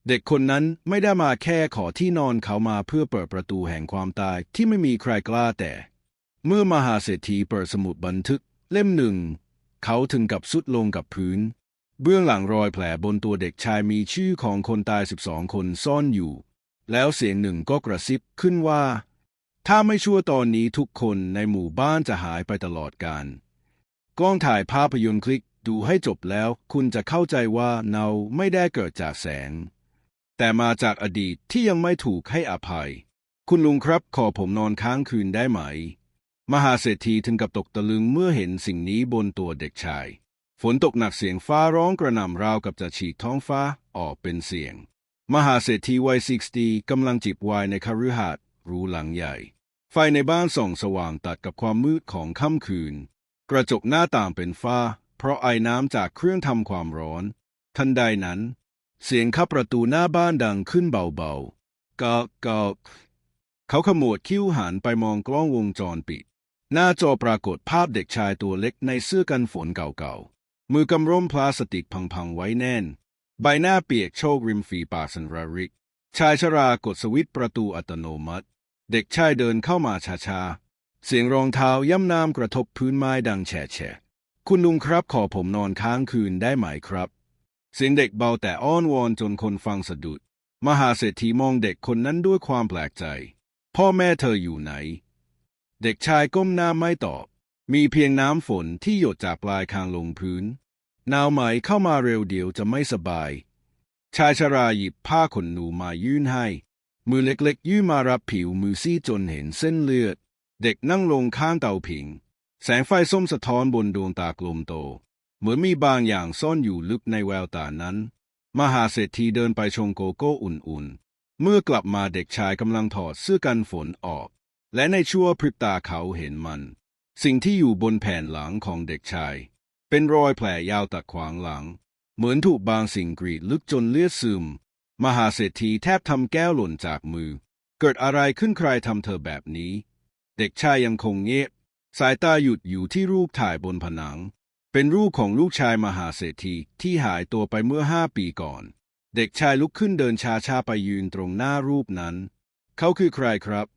เด็กคนนั้นไม่ได้มาแค่ขอที่นอนเขามาเพื่อเปิดประตูแห่งความตายที่ไม่มีใครกล้าแต่เมื่อมหาเศรษฐีเปิดสมุดบันทึกเล่มหนึ่งเขาถึงกับทรุดลงกับพื้นเบื้องหลังรอยแผลบนตัวเด็กชายมีชื่อของคนตาย12 คนซ่อนอยู่แล้วเสียงหนึ่งก็กระซิบขึ้นว่าถ้าไม่ชั่วตอนนี้ทุกคนในหมู่บ้านจะหายไปตลอดกาลกล้องถ่ายภาพยนตร์คลิกดูให้จบแล้วคุณจะเข้าใจว่าเงาไม่ได้เกิดจากแสงแต่มาจากอดีตที่ยังไม่ถูกให้อภัยคุณลุงครับขอผมนอนค้างคืนได้ไหมมหาเศรษฐีถึงกับตกตะลึงเมื่อเห็นสิ่งนี้บนตัวเด็กชายฝนตกหนักเสียงฟ้าร้องกระหน่ำราวกับจะฉีกท้องฟ้าออกเป็นเสียงมหาเศรษฐีวัย60กำลังจิบไวน์ในคฤหาสน์หรูหลังใหญ่ไฟในบ้านส่องสว่างตัดกับความมืดของค่ำคืนกระจกหน้าต่างเป็นฝ้าเพราะไอน้ำจากเครื่องทำความร้อนทันใดนั้นเสียงเข้าประตูหน้าบ้านดังขึ้นเบาๆก๊อกก๊อกเขาขมวดคิ้วหันไปมองกล้องวงจรปิดหน้าจอปรากฏภาพเด็กชายตัวเล็กในเสื้อกันฝนเก่าๆมือกำร่มพลาสติกพังๆไว้แน่นใบหน้าเปียกโชกริมฝีปากสันระริกชายชรากดสวิตช์ประตูอัตโนมัติเด็กชายเดินเข้ามาช้าๆเสียงรองเท้าย่ำน้ำกระทบพื้นไม้ดังแฉะคุณลุงครับขอผมนอนค้างคืนได้ไหมครับเสียงเด็กเบาแต่อ้อนวอนจนคนฟังสะดุดมหาเศรษฐีมองเด็กคนนั้นด้วยความแปลกใจพ่อแม่เธออยู่ไหนเด็กชายก้มหน้าไม่ตอบมีเพียงน้ำฝนที่หยดจากปลายคางลงพื้นหนาวไหมเข้ามาเร็วเดียวจะไม่สบายชายชราหยิบผ้าขนหนูมายื่นให้มือเล็กๆยื่นมารับผิวมือซีดจนเห็นเส้นเลือดเด็กนั่งลงข้างเตาผิงแสงไฟส้มสะท้อนบนดวงตากลมโตเหมือนมีบางอย่างซ่อนอยู่ลึกในแววตานั้นมหาเศรษฐีเดินไปชงโกโก้อุ่นๆเมื่อกลับมาเด็กชายกำลังถอดเสื้อกันฝนออกและในชั่วพริบตาเขาเห็นมันสิ่งที่อยู่บนแผ่นหลังของเด็กชายเป็นรอยแผลยาวตะขวางหลังเหมือนถูกบางสิ่งกรีดลึกจนเลือดซึมมหาเศรษฐีแทบทำแก้วหล่นจากมือเกิดอะไรขึ้นใครทำเธอแบบนี้เด็กชายยังคงเงียบสายตาหยุดอยู่ที่รูปถ่ายบนผนังเป็นรูปของลูกชายมหาเศรษฐีที่หายตัวไปเมื่อ5 ปีก่อนเด็กชายลุกขึ้นเดินช้าๆไปยืนตรงหน้ารูปนั้นเขาคือใครครับ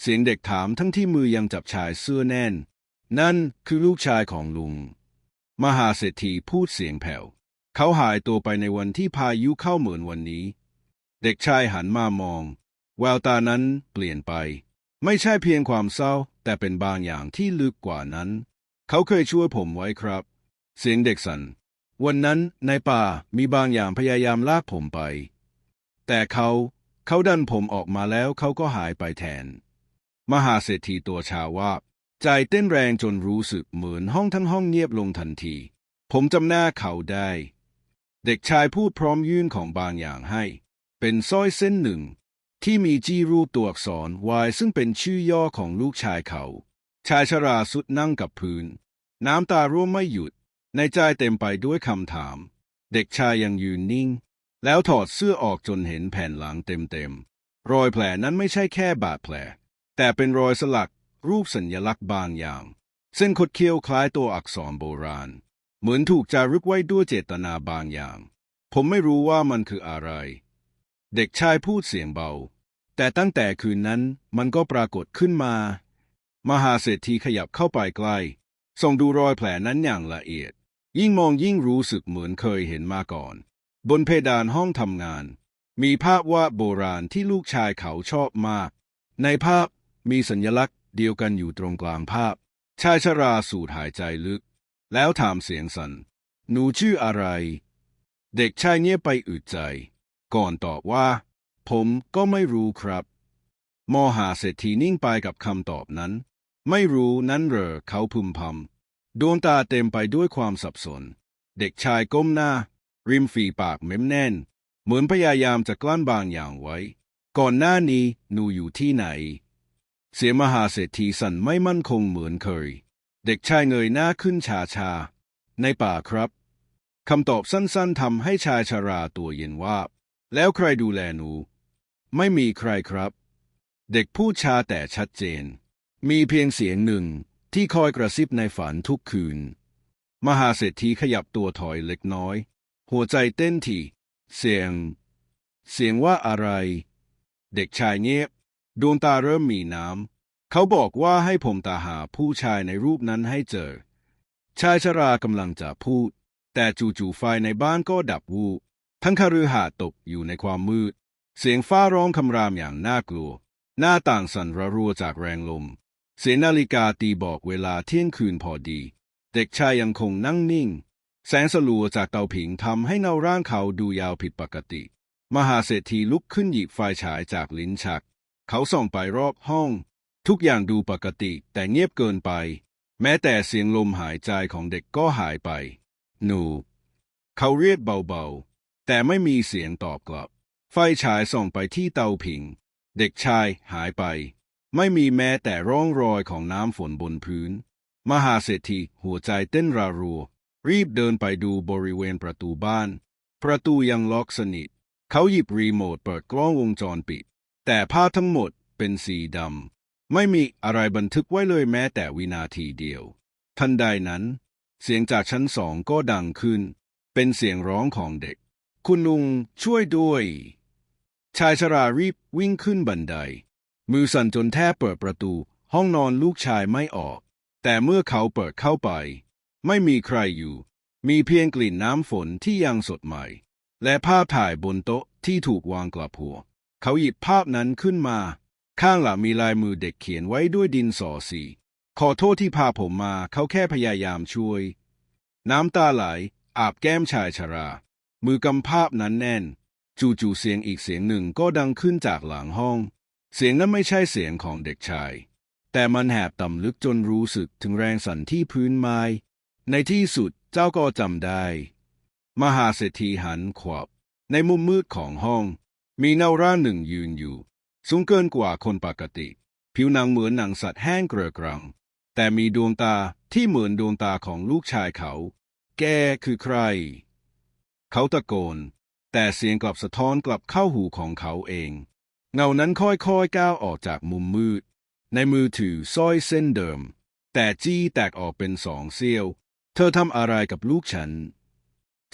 เสียงเด็กถามทั้งที่มือยังจับชายเสื้อแน่นนั่นคือลูกชายของลุงมหาเศรษฐีพูดเสียงแผ่วเขาหายตัวไปในวันที่พายุเข้าเหมือนวันนี้เด็กชายหันมามองแววตานั้นเปลี่ยนไปไม่ใช่เพียงความเศร้าแต่เป็นบางอย่างที่ลึกกว่านั้นเขาเคยช่วยผมไว้ครับเสียงเด็กสั่นวันนั้นในป่ามีบางอย่างพยายามลากผมไปแต่เขาดันผมออกมาแล้วเขาก็หายไปแทนมหาเศรษฐีตัวชาวาบใจเต้นแรงจนรู้สึกเหมือนห้องทั้งห้องเงียบลงทันทีผมจำหน้าเขาได้เด็กชายพูดพร้อมยื่นของบางอย่างให้เป็นสร้อยเส้นหนึ่งที่มีจี้รูปตัวอักษร Y ซึ่งเป็นชื่อย่อของลูกชายเขาชายชราสุดนั่งกับพื้นน้ำตาร่วงไม่หยุดในใจเต็มไปด้วยคำถามเด็กชายยังยืนนิ่งแล้วถอดเสื้อออกจนเห็นแผ่นหลังเต็มรอยแผลนั้นไม่ใช่แค่บาดแผลแต่เป็นรอยสลักรูปสัญลักษณ์บางอย่างเส้นคดเคี้ยวคล้ายตัวอักษรโบราณเหมือนถูกจารึกไว้ด้วยเจตนาบางอย่างผมไม่รู้ว่ามันคืออะไรเด็กชายพูดเสียงเบาแต่ตั้งแต่คืนนั้นมันก็ปรากฏขึ้นมามหาเศรษฐีขยับเข้าไปใกล้ส่องดูรอยแผลนั้นอย่างละเอียดยิ่งมองยิ่งรู้สึกเหมือนเคยเห็นมาก่อนบนเพดานห้องทำงานมีภาพวาดโบราณที่ลูกชายเขาชอบมากในภาพมีสัญลักษณ์เดียวกันอยู่ตรงกลางภาพชายชราสูดหายใจลึกแล้วถามเสียงสั่นหนูชื่ออะไรเด็กชายเงียบไปอึดใจก่อนตอบว่าผมก็ไม่รู้ครับมหาเศรษฐีนิ่งไปกับคำตอบนั้นไม่รู้นั้นเหรอเขาพึมพำดวงตาเต็มไปด้วยความสับสนเด็กชายก้มหน้าริมฝีปากเม้มแน่นเหมือนพยายามจะกลั้นบางอย่างไว้ก่อนหน้านี้หนูอยู่ที่ไหนเสียงมหาเศรษฐีสั่นไม่มั่นคงเหมือนเคยเด็กชายเงยหน้าขึ้นชาในป่าครับคำตอบสั้นๆทำให้ชายชราตัวเย็นวาบแล้วใครดูแลหนูไม่มีใครครับเด็กพูดช้าแต่ชัดเจนมีเพียงเสียงหนึ่งที่คอยกระซิบในฝันทุกคืนมหาเศรษฐีขยับตัวถอยเล็กน้อยหัวใจเต้นถี่เสียง เสียงว่าอะไร เด็กชายเงียบดวงตาเริ่มมีน้ำเขาบอกว่าให้ผมตามหาผู้ชายในรูปนั้นให้เจอชายชรากำลังจะพูดแต่จู่ๆไฟในบ้านก็ดับวูบทั้งคฤหาสน์ตกอยู่ในความมืดเสียงฟ้าร้องคำรามอย่างน่ากลัวหน้าต่างสั่นระรัวจากแรงลมเสียงนาฬิกาตีบอกเวลาเที่ยงคืนพอดีเด็กชายยังคงนั่งนิ่งแสงสลัวจากเตาผิงทำให้เงาร่างเขาดูยาวผิดปกติมหาเศรษฐีลุกขึ้นหยิบไฟฉายจากลิ้นชักเขาส่องไปรอบห้องทุกอย่างดูปกติแต่เงียบเกินไปแม้แต่เสียงลมหายใจของเด็กก็หายไปหนูเขาเรียกเบาๆแต่ไม่มีเสียงตอบกลับไฟฉายส่องไปที่เตาผิงเด็กชายหายไปไม่มีแม้แต่ร่องรอยของน้ำฝนบนพื้นมหาเศรษฐีหัวใจเต้นระรัวรีบเดินไปดูบริเวณประตูบ้านประตูยังล็อกสนิทเขาหยิบรีโมทเปิดกล้องวงจรปิดแต่ภาพทั้งหมดเป็นสีดำไม่มีอะไรบันทึกไว้เลยแม้แต่วินาทีเดียวทันใดนั้นเสียงจากชั้นสองก็ดังขึ้นเป็นเสียงร้องของเด็กคุณลุงช่วยด้วยชายชรารีบวิ่งขึ้นบันไดมือสั่นจนแทบเปิดประตูห้องนอนลูกชายไม่ออกแต่เมื่อเขาเปิดเข้าไปไม่มีใครอยู่มีเพียงกลิ่นน้ำฝนที่ยังสดใหม่และภาพถ่ายบนโต๊ะที่ถูกวางกลับหัวเขาหยิบภาพนั้นขึ้นมาข้างหลังมีลายมือเด็กเขียนไว้ด้วยดินสอสีขอโทษที่พาผมมาเขาแค่พยายามช่วยน้ำตาไหลอาบแก้มชายชรามือกำภาพนั้นแน่นจู่ๆเสียงอีกเสียงหนึ่งก็ดังขึ้นจากหลังห้องเสียงนั้นไม่ใช่เสียงของเด็กชายแต่มันแหบต่ำลึกจนรู้สึกถึงแรงสั่นที่พื้นไม้ในที่สุดเจ้าก็จำได้มหาเศรษฐีหันขวับในมุมมืดของห้องมีเงาร่างหนึ่งยืนอยู่สูงเกินกว่าคนปกติผิวหนังเหมือนหนังสัตว์แห้งเกลือกรังแต่มีดวงตาที่เหมือนดวงตาของลูกชายเขาแกคือใครเขาตะโกนแต่เสียงกลับสะท้อนกลับเข้าหูของเขาเองเงานั้นค่อยๆก้าวออกจากมุมมืดในมือถือสร้อยเส้นเดิมแต่จี้แตกออกเป็นสองเสี้ยวเธอทำอะไรกับลูกฉัน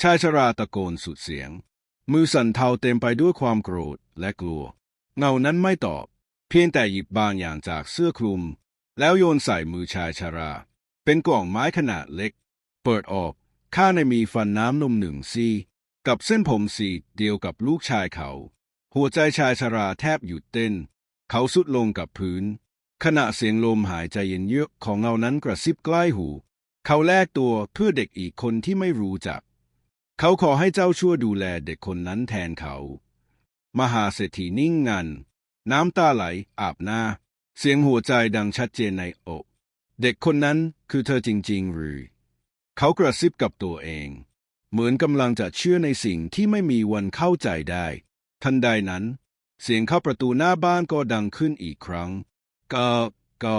ชายชราตะโกนสุดเสียงมือสั่นเทาเต็มไปด้วยความโกรธและกลัวเงานั้นไม่ตอบเพียงแต่หยิบบางอย่างจากเสื้อคลุมแล้วโยนใส่มือชายชราเป็นกล่องไม้ขนาดเล็กเปิดออกข้างในมีฟันน้ำนมหนึ่งซี่กับเส้นผมสีเดียวกับลูกชายเขาหัวใจชายชราแทบหยุดเต้นเขาสุดลงกับพื้นขณะเสียงลมหายใจเย็นเยือกของเงานั้นกระซิบใกล้หูเขาแลกตัวเพื่อเด็กอีกคนที่ไม่รู้จักเขาขอให้เจ้าช่วยดูแลเด็กคนนั้นแทนเขามหาเศรษฐีนิ่งงันน้ำตาไหลอาบหน้าเสียงหัวใจดังชัดเจนในอกเด็กคนนั้นคือเธอจริงๆหรือเขากระซิบกับตัวเองเหมือนกำลังจะเชื่อในสิ่งที่ไม่มีวันเข้าใจได้ทันใดนั้นเสียงเข้าประตูหน้าบ้านก็ดังขึ้นอีกครั้งก็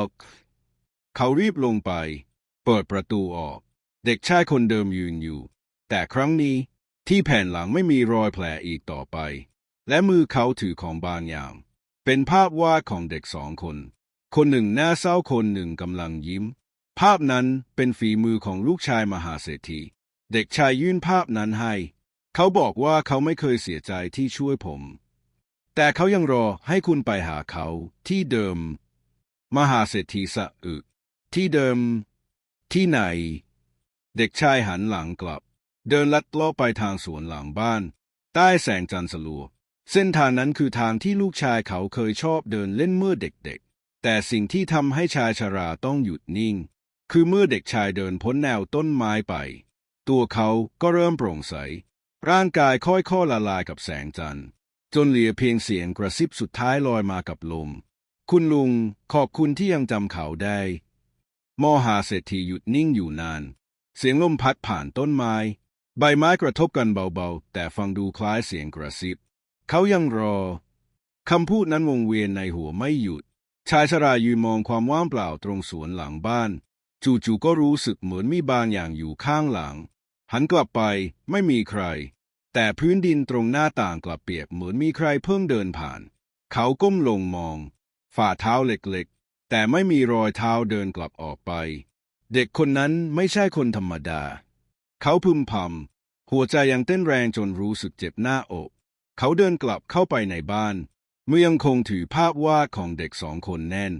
เขารีบลงไปเปิดประตูออกเด็กชายคนเดิมยืนอยู่แต่ครั้งนี้ที่แผ่นหลังไม่มีรอยแผลอีกต่อไปและมือเขาถือของบางอย่างเป็นภาพวาดของเด็กสองคนคนหนึ่งหน้าเศร้าคนหนึ่งกำลังยิ้มภาพนั้นเป็นฝีมือของลูกชายมหาเศรษฐีเด็กชายยื่นภาพนั้นให้เขาบอกว่าเขาไม่เคยเสียใจที่ช่วยผมแต่เขายังรอให้คุณไปหาเขาที่เดิมมหาเศรษฐีสะอึกที่เดิมที่ไหนเด็กชายหันหลังกลับเดินลัดเลาะไปทางสวนหลังบ้านใต้แสงจันทร์สลัวเส้นทางนั้นคือทางที่ลูกชายเขาเคยชอบเดินเล่นเมื่อเด็กๆแต่สิ่งที่ทำให้ชายชราต้องหยุดนิ่งคือเมื่อเด็กชายเดินพ้นแนวต้นไม้ไปตัวเขาก็เริ่มโปร่งใสร่างกายค่อยๆละลายกับแสงจันทร์จนเหลือเพียงเสียงกระซิบสุดท้ายลอยมากับลมคุณลุงขอบคุณที่ยังจำเขาได้มหาเศรษฐีหยุดนิ่งอยู่นานเสียงลมพัดผ่านต้นไม้ใบไม้กระทบกันเบาๆแต่ฟังดูคล้ายเสียงกระซิบเขายังรอคำพูดนั้นวงเวียนในหัวไม่หยุดชายชรายืนมองความว่างเปล่าตรงสวนหลังบ้านจู่ๆก็รู้สึกเหมือนมีบางอย่างอยู่ข้างหลังหันกลับไปไม่มีใครแต่พื้นดินตรงหน้าต่างกลับเปียกเหมือนมีใครเพิ่งเดินผ่านเขาก้มลงมองฝ่าเท้าเล็กๆแต่ไม่มีรอยเท้าเดินกลับออกไปเด็กคนนั้นไม่ใช่คนธรรมดาเขาพึมพำหัวใจยังเต้นแรงจนรู้สึกเจ็บหน้าอก เขาเดินกลับเข้าไปในบ้านเมื่อยังคงถือภาพวาดของเด็ก2 คนแน่น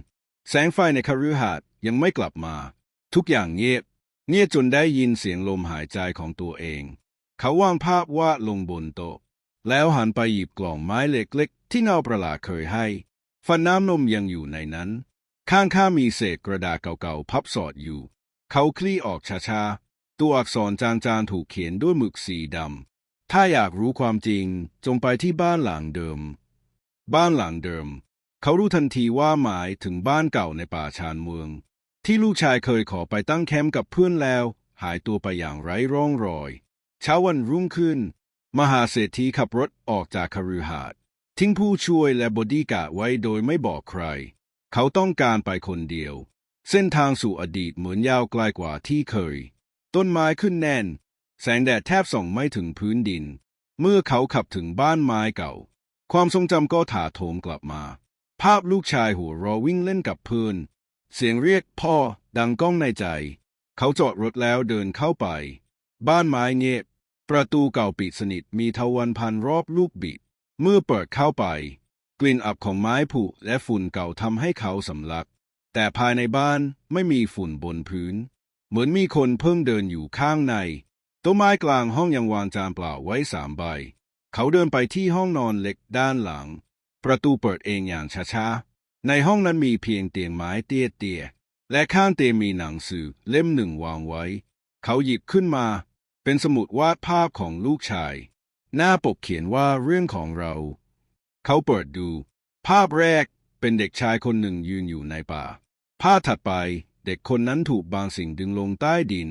แสงไฟในคฤหาสน์ยังไม่กลับมาทุกอย่างเงียบจนได้ยินเสียงลมหายใจของตัวเองเขาวางภาพวาดลงบนโต๊ะแล้วหันไปหยิบกล่องไม้เล็กๆที่เงาประหลาดเคยให้ฟันน้ำนมยังอยู่ในนั้นข้างๆมีเศษกระดาษเก่าๆพับสอดอยู่เขาคลี่ออกช้าๆตัวอักษรจางๆถูกเขียนด้วยหมึกสีดำถ้าอยากรู้ความจริงจงไปที่บ้านหลังเดิมเขารู้ทันทีว่าหมายถึงบ้านเก่าในป่าชานเมืองที่ลูกชายเคยขอไปตั้งแคมป์กับเพื่อนแล้วหายตัวไปอย่างไร้ร่องรอยเช้าวันรุ่งขึ้นมหาเศรษฐีขับรถออกจากคฤหาสน์ทิ้งผู้ช่วยและบอดี้การ์ดไว้โดยไม่บอกใครเขาต้องการไปคนเดียวเส้นทางสู่อดีตเหมือนยาวไกลกว่าที่เคยต้นไม้ขึ้นแน่นแสงแดดแทบส่องไม่ถึงพื้นดินเมื่อเขาขับถึงบ้านไม้เก่าความทรงจำก็ถาโถมกลับมาภาพลูกชายหัวเราะวิ่งเล่นกับเพื่อนเสียงเรียกพ่อดังก้องในใจเขาจอดรถแล้วเดินเข้าไปบ้านไม้เงียบประตูเก่าปิดสนิทมีทวันพันรอบลูกบิดเมื่อเปิดเข้าไปกลิ่นอับของไม้ผุและฝุ่นเก่าทำให้เขาสำลักแต่ภายในบ้านไม่มีฝุ่นบนพื้นเหมือนมีคนเพิ่งเดินอยู่ข้างในโต๊ะไม้กลางห้องยังวางจานเปล่าไว้3 ใบเขาเดินไปที่ห้องนอนเล็กด้านหลังประตูเปิดเองอย่างช้าๆในห้องนั้นมีเพียงเตียงไม้เตี้ยๆและข้างเตียงมีหนังสือเล่มหนึ่งวางไว้เขาหยิบขึ้นมาเป็นสมุดวาดภาพของลูกชายหน้าปกเขียนว่าเรื่องของเราเขาเปิดดูภาพแรกเป็นเด็กชายคนหนึ่งยืนอยู่ในป่าภาพถัดไปเด็กคนนั้นถูกบางสิ่งดึงลงใต้ดิน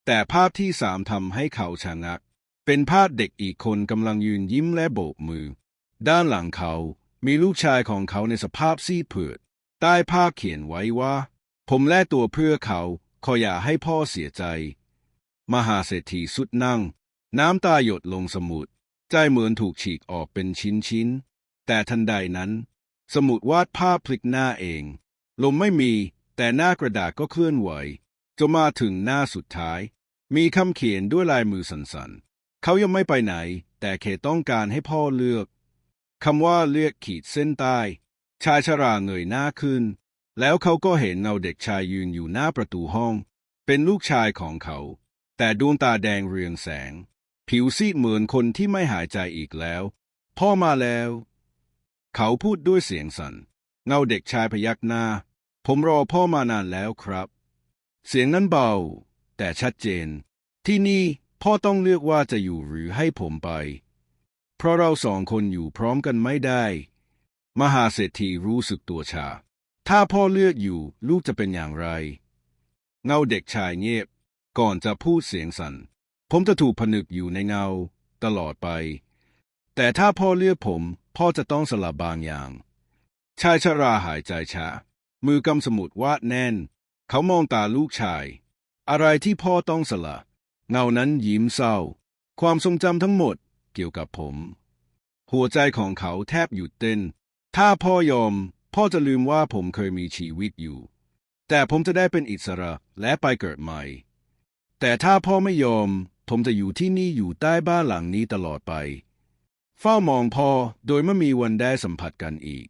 แต่ภาพที่3ทำให้เขาชะงักเป็นภาพเด็กอีกคนกำลังยืนยิ้มและโบกมือด้านหลังเขามีลูกชายของเขาในสภาพซีดเผือดใต้ภาพเขียนไว้ว่าผมแลกตัวเพื่อเขาขออย่าให้พ่อเสียใจมหาเศรษฐีสุดนั่งน้ำตาหยดลงสมุดใจเหมือนถูกฉีกออกเป็นชิ้นๆแต่ทันใดนั้นสมุดวาดภาพพลิกหน้าเองลมไม่มีแต่หน้ากระดาษก็เคลื่อนไหวจนมาถึงหน้าสุดท้ายมีคำเขียนด้วยลายมือสั่นๆเขายังไม่ไปไหนแต่แค่ต้องการให้พ่อเลือกคำว่าเลือกขีดเส้นใต้ชายชราเงยหน้าขึ้นแล้วเขาก็เห็นเงาเด็กชายยืนอยู่หน้าประตูห้องเป็นลูกชายของเขาแต่ดวงตาแดงเรืองแสงผิวซีดเหมือนคนที่ไม่หายใจอีกแล้วพ่อมาแล้วเขาพูดด้วยเสียงสั่นเงาเด็กชายพยักหน้าผมรอพ่อมานานแล้วครับเสียงนั้นเบาแต่ชัดเจนที่นี่พ่อต้องเลือกว่าจะอยู่หรือให้ผมไปเพราะเรา2 คนอยู่พร้อมกันไม่ได้มหาเศรษฐีรู้สึกตัวชาถ้าพ่อเลือกอยู่ลูกจะเป็นอย่างไรเงาเด็กชายเงียบก่อนจะพูดเสียงสั่นผมจะถูกผนึกอยู่ในเงาตลอดไปแต่ถ้าพ่อเลือกผมพ่อจะต้องสละบางอย่างชายชราหายใจช้ามือกำสมุดวาดแน่นเขามองตาลูกชายอะไรที่พ่อต้องสละเงานั้นยิ้มเศร้าความทรงจำทั้งหมดเกี่ยวกับผมหัวใจของเขาแทบหยุดเต้นถ้าพ่อยอมพ่อจะลืมว่าผมเคยมีชีวิตอยู่แต่ผมจะได้เป็นอิสระและไปเกิดใหม่แต่ถ้าพ่อไม่ยอมผมจะอยู่ที่นี่อยู่ใต้บ้านหลังนี้ตลอดไปเฝ้ามองพ่อโดยไม่มีวันได้สัมผัสกันอีก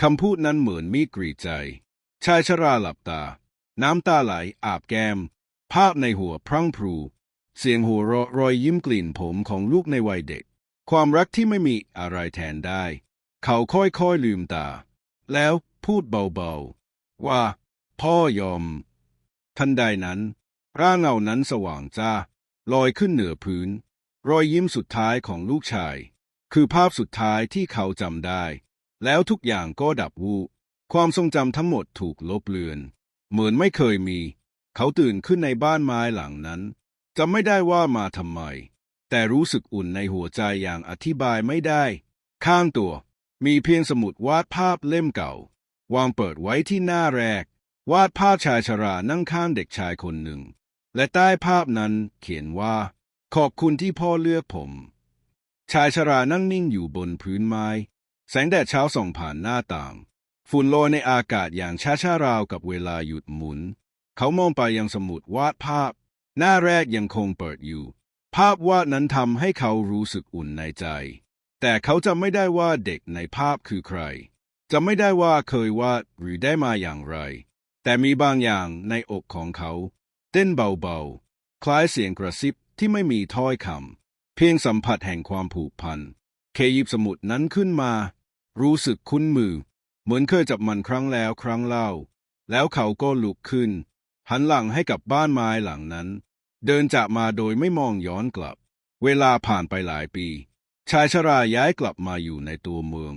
คำพูดนั้นเหมือนมีดกรีดใจชายชราหลับตาน้ำตาไหลอาบแก้มภาพในหัวพรั่งพรูเสียงหัวเราะรอยยิ้มกลิ่นผมของลูกในวัยเด็กความรักที่ไม่มีอะไรแทนได้เขาค่อยๆลืมตาแล้วพูดเบาๆว่าพ่อยอมทันใดนั้นร่างเงานั้นสว่างจ้าลอยขึ้นเหนือพื้นรอยยิ้มสุดท้ายของลูกชายคือภาพสุดท้ายที่เขาจำได้แล้วทุกอย่างก็ดับวูบความทรงจำทั้งหมดถูกลบเลือนเหมือนไม่เคยมีเขาตื่นขึ้นในบ้านไม้หลังนั้นจำไม่ได้ว่ามาทำไมแต่รู้สึกอุ่นในหัวใจอย่างอธิบายไม่ได้ข้างตัวมีเพียงสมุดวาดภาพเล่มเก่าวางเปิดไว้ที่หน้าแรกวาดภาพชายชรานั่งข้างเด็กชายคนหนึ่งและใต้ภาพนั้นเขียนว่าขอบคุณที่พ่อเลือกผมชายชรานั่งนิ่งอยู่บนพื้นไม้แสงแดดเช้าส่องผ่านหน้าต่างฝุ่นลอยในอากาศอย่างช้าๆราวกับเวลาหยุดหมุนเขามองไปยังสมุดวาดภาพหน้าแรกยังคงเปิดอยู่ภาพวาดนั้นทำให้เขารู้สึกอุ่นในใจแต่ แต่เขาจำไม่ได้ว่าเด็กในภาพคือใครจำไม่ได้ว่าเคยวาดหรือได้มาอย่างไรแต่มีบางอย่างในอกของเขาเต้นเบาๆคล้ายเสียงกระซิบที่ไม่มีถ้อยคำเพียงสัมผัสแห่งความผูกพันเคหยิบสมุดนั้นขึ้นมารู้สึกคุ้นมือเหมือนเคยจับมันครั้งแล้วครั้งเล่าแล้วเขาก็ลุกขึ้นหันหลังให้กับบ้านไม้หลังนั้นเดินจากมาโดยไม่มองย้อนกลับเวลาผ่านไปหลายปีชายชราย้ายกลับมาอยู่ในตัวเมือง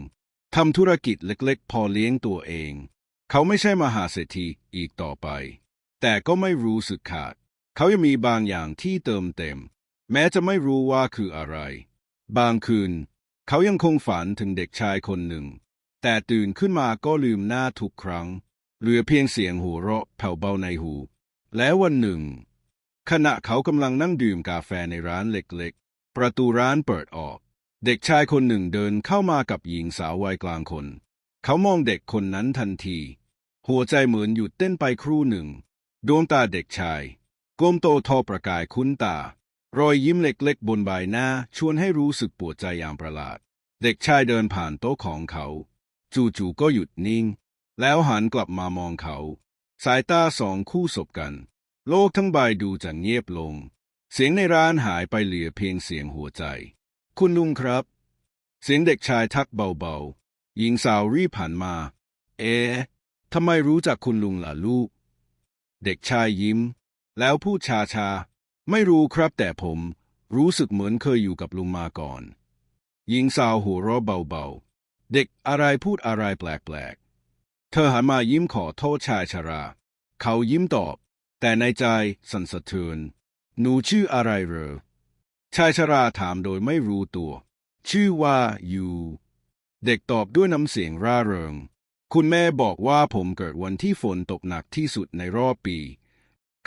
ทำธุรกิจเล็กๆพอเลี้ยงตัวเองเขาไม่ใช่มหาเศรษฐีอีกต่อไปแต่ก็ไม่รู้สึกขาดเขายังมีบางอย่างที่เติมเต็มแม้จะไม่รู้ว่าคืออะไรบางคืนเขายังคงฝันถึงเด็กชายคนหนึ่งแต่ตื่นขึ้นมาก็ลืมหน้าทุกครั้งเหลือเพียงเสียงหัวเราะแผ่วเบาในหูแล้ววันหนึ่งขณะเขากำลังนั่งดื่มกาแฟในร้านเล็กๆประตูร้านเปิดออกเด็กชายคนหนึ่งเดินเข้ามากับหญิงสาววัยกลางคนเขามองเด็กคนนั้นทันทีหัวใจเหมือนหยุดเต้นไปครู่หนึ่งดวงตาเด็กชายก้มโตทอประกายคุ้นตารอยยิ้มเล็กๆบนใบหน้าชวนให้รู้สึกปวดใจอย่างประหลาดเด็กชายเดินผ่านโต๊ะของเขาจู่ๆก็หยุดนิ่งแล้วหันกลับมามองเขาสายตาสองคู่สบกันโลกทั้งใบดูจะเงียบลงเสียงในร้านหายไปเหลือเพียงเสียงหัวใจคุณลุงครับเสียงเด็กชายทักเบาๆหญิงสาวรีบหันมาทำไมรู้จักคุณลุงล่ะลูกเด็กชายยิ้มแล้วพูดช้าๆไม่รู้ครับแต่ผมรู้สึกเหมือนเคยอยู่กับลุงมาก่อนหญิงสาวหัวเราะเบาๆเด็กอะไรพูดอะไรแปลกๆเธอหันมายิ้มขอโทษชายชราเขายิ้มตอบแต่ในใจสั่นสะเทือนหนูชื่ออะไรเหรอชายชราถามโดยไม่รู้ตัวชื่อว่ายูเด็กตอบด้วยน้ำเสียงร่าเริงคุณแม่บอกว่าผมเกิดวันที่ฝนตกหนักที่สุดในรอบปี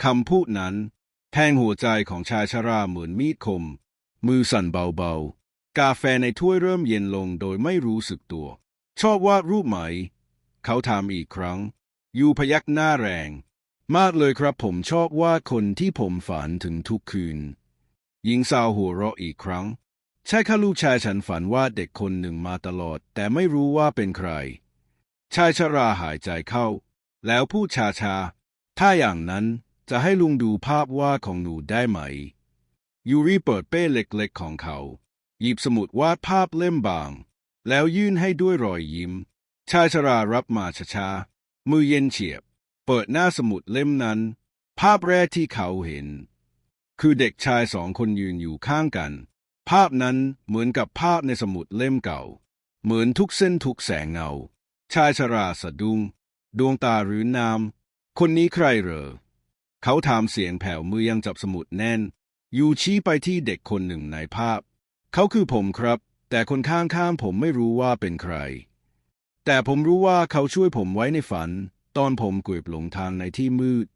คำพูดนั้นแทงหัวใจของชายชราเหมือนมีดคมมือสั่นเบาๆกาแฟในถ้วยเริ่มเย็นลงโดยไม่รู้สึกตัวชอบวาดรูปไหมเขาถามอีกครั้งยูพยักหน้าแรงมากเลยครับผมชอบวาดคนที่ผมฝันถึงทุกคืนหญิงสาวหัวเราะอีกครั้งใช่ค่ะลูกชายฉันฝันว่าเด็กคนหนึ่งมาตลอดแต่ไม่รู้ว่าเป็นใครชายชราหายใจเข้าแล้วพูดช้าๆถ้าอย่างนั้นจะให้ลุงดูภาพวาดของหนูได้ไหมยูริเปิดเป้เล็กๆของเขาหยิบสมุดวาดภาพเล่มบางแล้วยื่นให้ด้วยรอยยิ้มชายชรารับมาช้าๆมือเย็นเฉียบเปิดหน้าสมุดเล่มนั้นภาพแรกที่เขาเห็นคือเด็กชายสองคนยืนอยู่ข้างกันภาพนั้นเหมือนกับภาพในสมุดเล่มเก่าเหมือนทุกเส้นทุกแสงเงาชายชราสะดุ้งดวงตารื้นน้ำคนนี้ใครเหรอเขาถามเสียงแผ่วมือยังจับสมุดแน่นยูชี้ไปที่เด็กคนหนึ่งในภาพเขาคือผมครับแต่คนข้างๆผมไม่รู้ว่าเป็นใครแต่ผมรู้ว่าเขาช่วยผมไว้ในฝันตอนผมเกือบหลงทางในที่มืด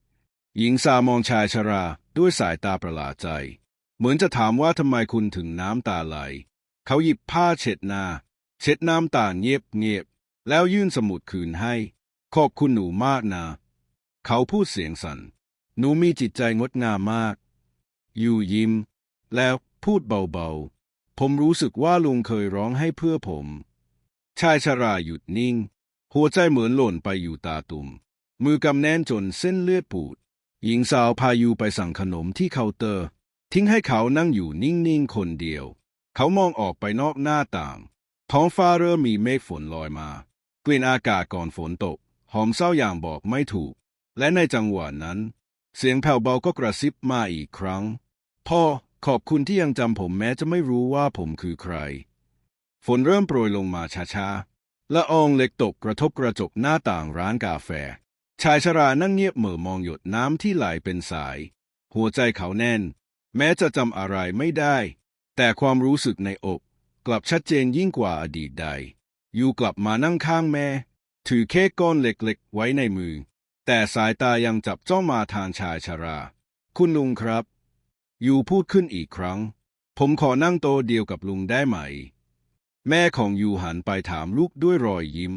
หญิงสาวมองชายชราด้วยสายตาประหลาดใจเหมือนจะถามว่าทำไมคุณถึงน้ำตาไหลเขาหยิบผ้าเช็ดหน้าเช็ดน้ำตาเงียบแล้วยื่นสมุดคืนให้ขอบคุณหนูมากนะเขาพูดเสียงสั่นหนูมีจิตใจงดงามมากยูยิ้มแล้วพูดเบาๆผมรู้สึกว่าลุงเคยร้องให้เพื่อผมชายชราหยุดนิ่งหัวใจเหมือนหล่นไปอยู่ตาตุ่มมือกำแน่นจนเส้นเลือดปูดหญิงสาวพายูไปสั่งขนมที่เคาน์เตอร์ทิ้งให้เขานั่งอยู่นิ่งๆคนเดียวเขามองออกไปนอกหน้าต่างท้องฟ้าเริ่มมีเมฆฝนลอยมากลิ่นอากาศก่อนฝนตกหอมเศร้าอย่างบอกไม่ถูกและในจังหวะนั้นเสียงแผ่วเบาก็กระซิบมาอีกครั้งพ่อขอบคุณที่ยังจำผมแม้จะไม่รู้ว่าผมคือใครฝนเริ่มโปรยลงมาช้าๆละอองเล็กตกกระทบกระจกหน้าต่างร้านกาแฟชายชรานั่งเงียบเหม่อมองหยดน้ำที่ไหลเป็นสายหัวใจเขาแน่นแม้จะจำอะไรไม่ได้แต่ความรู้สึกในอกกลับชัดเจนยิ่งกว่าอดีตใดยูกลับมานั่งข้างแม่ถือเค้กก้อนเล็กๆไว้ในมือแต่สายตายังจับจ้องมาทางชายชราคุณลุงครับยูพูดขึ้นอีกครั้งผมขอนั่งโต๊ะเดียวกับลุงได้ไหมแม่ของยูหันไปถามลูกด้วยรอยยิ้ม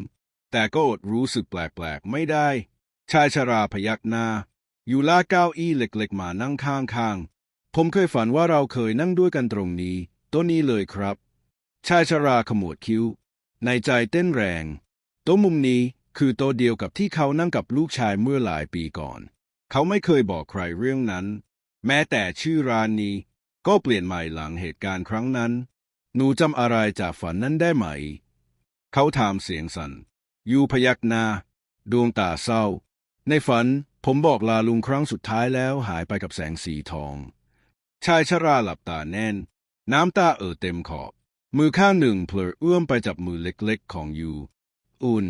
แต่ก็อดรู้สึกแปลกๆไม่ได้ชายชราพยักหน้ายูลากเก้าอี้เล็กๆมานั่งข้างๆผมเคยฝันว่าเราเคยนั่งด้วยกันตรงนี้โต๊ะนี้เลยครับ ชายชราขมวดคิ้วในใจเต้นแรงโต๊ะมุมนี้คือโต๊ะเดียวกับที่เขานั่งกับลูกชายเมื่อหลายปีก่อนเขาไม่เคยบอกใครเรื่องนั้นแม้แต่ชื่อร้านนี้ก็เปลี่ยนใหม่หลังเหตุการณ์ครั้งนั้นหนูจำอะไรจากฝันนั้นได้ไหมเขาถามเสียงสั่นยูพยักหน้าดวงตาเศร้าในฝันผมบอกลาลุงครั้งสุดท้ายแล้วหายไปกับแสงสีทองชายชราหลับตาแน่นน้ำตาเต็มขอบมือข้างหนึ่งเผลอเอื้อมไปจับมือเล็กๆของยูอุ่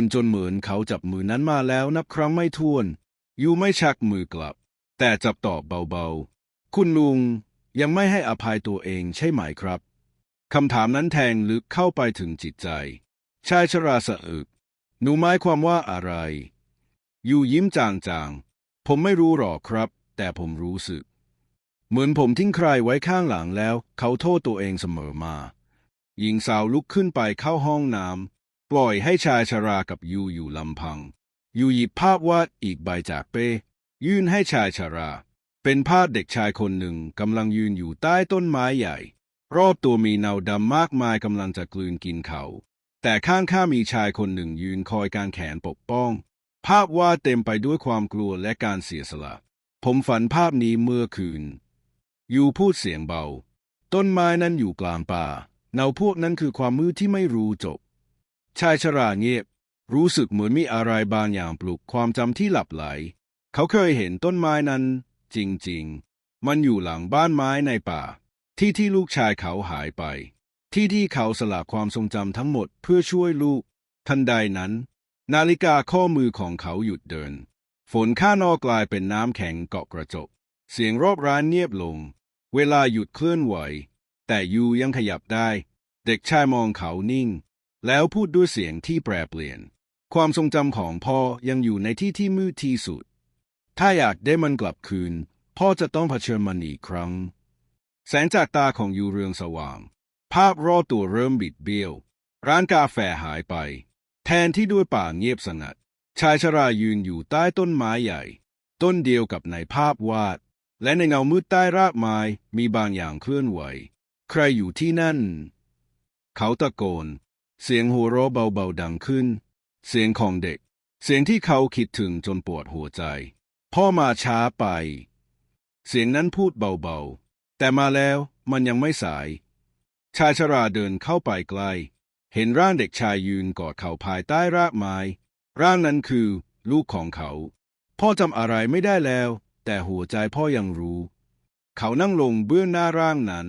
นจนเหมือนเขาจับมือนั้นมาแล้วนับครั้งไม่ถ้วนยูไม่ชักมือกลับแต่จับตอบเบาๆคุณลุงยังไม่ให้อภัยตัวเองใช่ไหมครับคำถามนั้นแทงลึกเข้าไปถึงจิตใจชายชราสะอึกหนูหมายความว่าอะไรยูยิ้มจางๆผมไม่รู้หรอกครับแต่ผมรู้สึกเหมือนผมทิ้งใครไว้ข้างหลังแล้วเขาโทษตัวเองเสมอมาหญิงสาวลุกขึ้นไปเข้าห้องน้ำปล่อยให้ชายชรากับยูอยู่ลำพังยูหยิบภาพวาดอีกใบจากเป้ยื่นให้ชายชราเป็นภาพเด็กชายคนหนึ่งกำลังยืนอยู่ใต้ต้นไม้ใหญ่รอบตัวมีเงาดำมากมายกำลังจะกลืนกินเขาแต่ข้างๆมีชายคนหนึ่งยืนคอยกางแขนปกป้องภาพวาดเต็มไปด้วยความกลัวและการเสียสละผมฝันภาพนี้เมื่อคืนยูพูดเสียงเบาต้นไม้นั้นอยู่กลางป่าเงาพวกนั้นคือความมืดที่ไม่รู้จบชายชราเงียบรู้สึกเหมือนมีอะไรบางอย่างปลุกความจำที่หลับไหลเขาเคยเห็นต้นไม้นั้นจริงๆมันอยู่หลังบ้านไม้ในป่าที่ลูกชายเขาหายไปที่เขาสละความทรงจำทั้งหมดเพื่อช่วยลูกทันใดนั้นนาฬิกาข้อมือของเขาหยุดเดินฝนข้างนอกกลายเป็นน้ำแข็งเกาะกระจกเสียงรอบร้านเงียบลงเวลาหยุดเคลื่อนไหวแต่ยูยังขยับได้เด็กชายมองเขานิ่งแล้วพูดด้วยเสียงที่แปรเปลี่ยนความทรงจำของพ่อยังอยู่ในที่ที่มืดที่สุดถ้าอยากได้มันกลับคืนพ่อจะต้องเผชิญมันอีกครั้งแสงจากตาของยูเรืองสว่างภาพรอบตัวเริ่มบิดเบี้ยวร้านกาแฟหายไปแทนที่ด้วยป่าเงียบสงัดชายชรายืนอยู่ใต้ต้นไม้ใหญ่ต้นเดียวกับในภาพวาดและในเงามืดใต้รากไม้มีบางอย่างเคลื่อนไหวใครอยู่ที่นั่นเขาตะโกนเสียงหัวเราะเบาๆดังขึ้นเสียงของเด็กเสียงที่เขาคิดถึงจนปวดหัวใจพ่อมาช้าไปเสียงนั้นพูดเบาๆแต่มาแล้วมันยังไม่สายชายชราเดินเข้าไปใกล้เห็นร่างเด็กชายยืนกอดเขาภายใต้รากไม้ร่างนั้นคือลูกของเขาพ่อจำอะไรไม่ได้แล้วแต่หัวใจพ่อยังรู้เขานั่งลงเบื้องหน้าร่างนั้น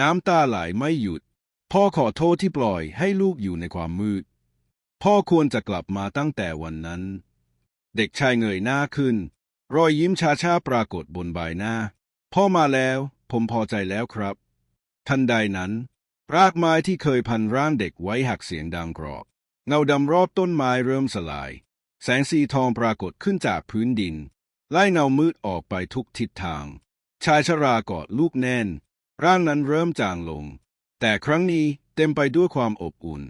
น้ำตาไหลไม่หยุดพ่อขอโทษที่ปล่อยให้ลูกอยู่ในความมืดพ่อควรจะกลับมาตั้งแต่วันนั้นเด็กชายเงยหน้าขึ้นรอยยิ้มช้าๆปรากฏบนใบหน้าพ่อมาแล้วผมพอใจแล้วครับทันใดนั้นรากไม้ที่เคยพันร่างเด็กไว้หักเสียงดังกรอบเงาดำรอบต้นไม้เริ่มสลายแสงสีทองปรากฏขึ้นจากพื้นดินไล่เงามืดออกไปทุกทิศทางชายชรากอดลูกแน่นร่างนั้นเริ่มจางลงแต่ครั้งนี้เต็มไปด้วยความอบอุ่น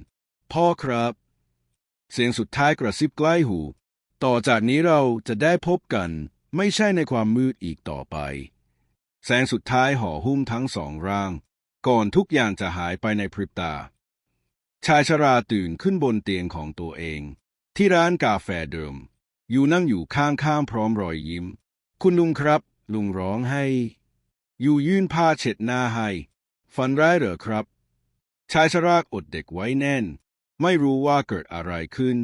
พ่อครับเสียงสุดท้ายกระซิบใกล้หูต่อจากนี้เราจะได้พบกันไม่ใช่ในความมืดอีกต่อไปแสงสุดท้ายห่อหุ้มทั้งสองร่างก่อนทุกอย่างจะหายไปในพริบตาชายชราตื่นขึ้นบนเตียงของตัวเองที่ร้านกาแฟเดิมอยู่นั่งอยู่ข้างๆพร้อมรอยยิ้มคุณลุงครับลุงร้องให้อยู่ยื่นผ้าเช็ดหน้าให้ฝันร้ายเหรอครับชายชราอดเด็กไว้แน่นไม่รู้ว่าเกิดอะไรขึ้น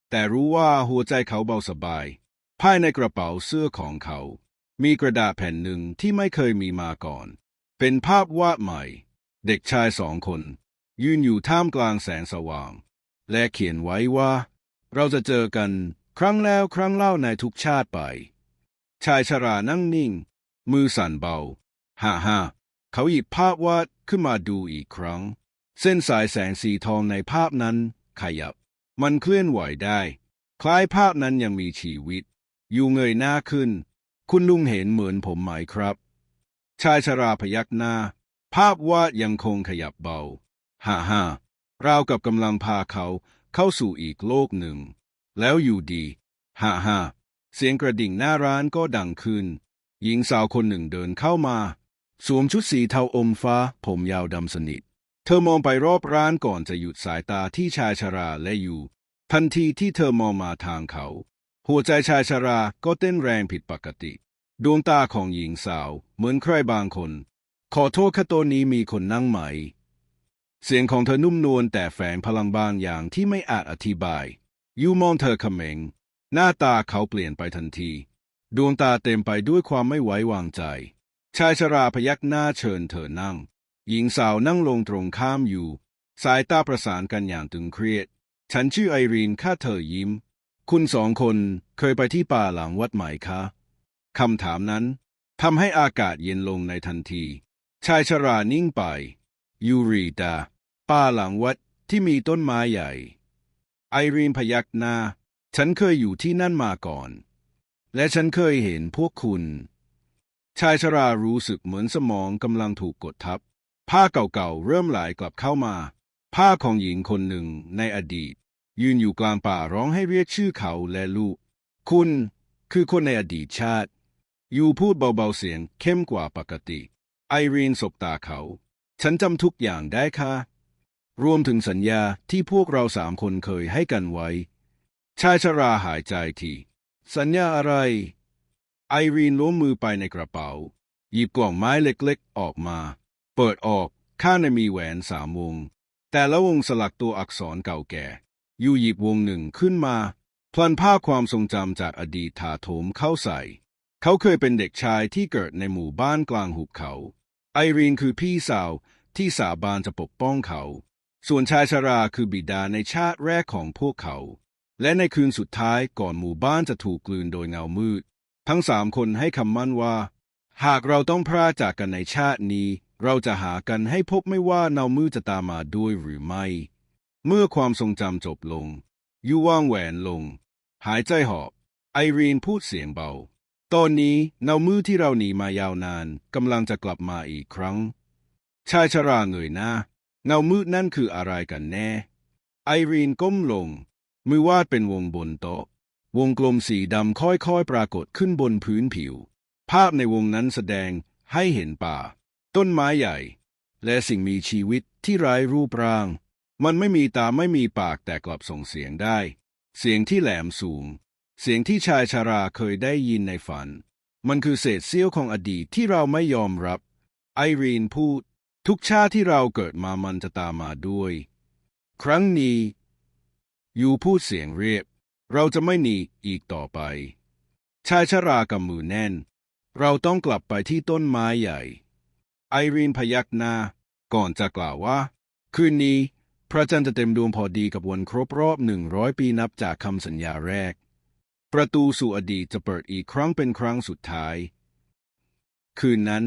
แต่รู้ว่าหัวใจเขาเบาสบายภายในกระเป๋าเสื้อของเขามีกระดาษแผ่นหนึ่งที่ไม่เคยมีมาก่อนเป็นภาพวาดใหม่เด็กชายสองคนยืนอยู่ท่ามกลางแสงสว่างและเขียนไว้ว่าเราจะเจอกันครั้งแล้วครั้งเล่าในทุกชาติไปชายชรานั่งนิ่งมือสั่นเบาฮ่าเขาหยิบภาพวาดขึ้นมาดูอีกครั้งเส้นสายแสงสีทองในภาพนั้นขยับมันเคลื่อนไหวได้คล้ายภาพนั้นยังมีชีวิตอยู่เงยหน้าขึ้นคุณลุงเห็นเหมือนผมไหมครับชายชราพยักหน้าภาพวาดยังคงขยับเบาฮ่าราวกับกำลังพาเขาเข้าสู่อีกโลกหนึ่งแล้วอยู่ดีฮ่าเสียงกระดิ่งหน้าร้านก็ดังขึ้นหญิงสาวคนหนึ่งเดินเข้ามาสวมชุดสีเทาอมฟ้าผมยาวดำสนิทเ ธอมองไปรอบร้านก่อนจะหยุดสายตาที่ชายชราและอยู่ทันทีที่เธอมองมาทางเขาหัวใจชายชราก็เต้นแรงผิดปกติดวงตาของหญิงสาวเหมือนใครบางคนขอโทษค่ะตัวนี้มีคนนั่งไหมเสียงของเธอนุ่มนวลแต่แฝงพลังบางอย่างที่ไม่อาจอธิบายยูมองเธอเขม็งหน้าตาเขาเปลี่ยนไปทันทีดวงตาเต็มไปด้วยความไม่ไว้วางใจชายชราพยักหน้าเชิญเธอนั่งหญิงสาวนั่งลงตรงข้ามอยู่สายตาประสานกันอย่างตึงเครียดฉันชื่อไอรีนข้าเธอยิ้มคุณสองคนเคยไปที่ป่าหลังวัดไหมคะคำถามนั้นทำให้อากาศเย็นลงในทันทีชายชรานิ่งไปยูรีดาป่าหลังวัดที่มีต้นไม้ใหญ่ไอรีนพยักหน้าฉันเคยอยู่ที่นั่นมาก่อนและฉันเคยเห็นพวกคุณชายชรารู้สึกเหมือนสมองกำลังถูกกดทับผ้าเก่าๆเริ่มไหลกลับเข้ามาผ้าของหญิงคนหนึ่งในอดีตยืนอยู่กลางป่าร้องให้เรียกชื่อเขาและลูกคุณคือคนในอดีตชาติยูพูดเบาๆเสียงเข้มกว่าปกติไอรีนสบตาเขาฉันจำทุกอย่างได้ค่ะรวมถึงสัญญาที่พวกเราสามคนเคยให้กันไว้ชายชราหายใจทีสัญญาอะไรไอรีนล้วงมือไปในกระเป๋าหยิบกล่องไม้เล็กๆออกมาเปิดออกข้างในมีแหวน3 วงแต่ละวงสลักตัวอักษรเก่าแก่ยูหยิบวงหนึ่งขึ้นมาพลันภาพความทรงจำจากอดีตถาโถมเข้าใส่เขาเคยเป็นเด็กชายที่เกิดในหมู่บ้านกลางหุบเขาไอรีนคือพี่สาวที่สาบานจะปกป้องเขาส่วนชายชราคือบิดาในชาติแรกของพวกเขาและในคืนสุดท้ายก่อนหมู่บ้านจะถูกกลืนโดยเงามืดทั้ง3 คนให้คำมั่นว่าหากเราต้องพรากจากกันในชาตินี้เราจะหากันให้พบไม่ว่าเงามืดจะตามมาด้วยหรือไม่เมื่อความทรงจำจบลงยูวางแหวนลงหายใจหอบไอรีนพูดเสียงเบาตอนนี้เงามืดที่เราหนีมายาวนานกำลังจะกลับมาอีกครั้งชายชราเงยหน้าเงามืดนั่นคืออะไรกันแน่ไอรีนก้มลงมือวาดเป็นวงบนโต๊ะวงกลมสีดำค่อยๆปรากฏขึ้นบนพื้นผิวภาพในวงนั้นแสดงให้เห็นป่าต้นไม้ใหญ่และสิ่งมีชีวิตที่ไร้รูปร่างมันไม่มีตาไม่มีปากแต่กลับส่งเสียงได้เสียงที่แหลมสูงเสียงที่ชายชราเคยได้ยินในฝันมันคือเศษเสี้ยวของอดีตที่เราไม่ยอมรับไอรีนพูดทุกชาติที่เราเกิดมามันจะตามมาด้วยครั้งนี้ยูพูดเสียงเรียบเราจะไม่หนีอีกต่อไปชายชรากำมือแน่นเราต้องกลับไปที่ต้นไม้ใหญ่ไอรีนพยักหน้าก่อนจะกล่าวว่าคืนนี้พระจันทร์จะเต็มดวงพอดีกับวันครบรอบ100 ปีนับจากคำสัญญาแรกประตูสู่อดีตจะเปิดอีกครั้งเป็นครั้งสุดท้ายคืนนั้น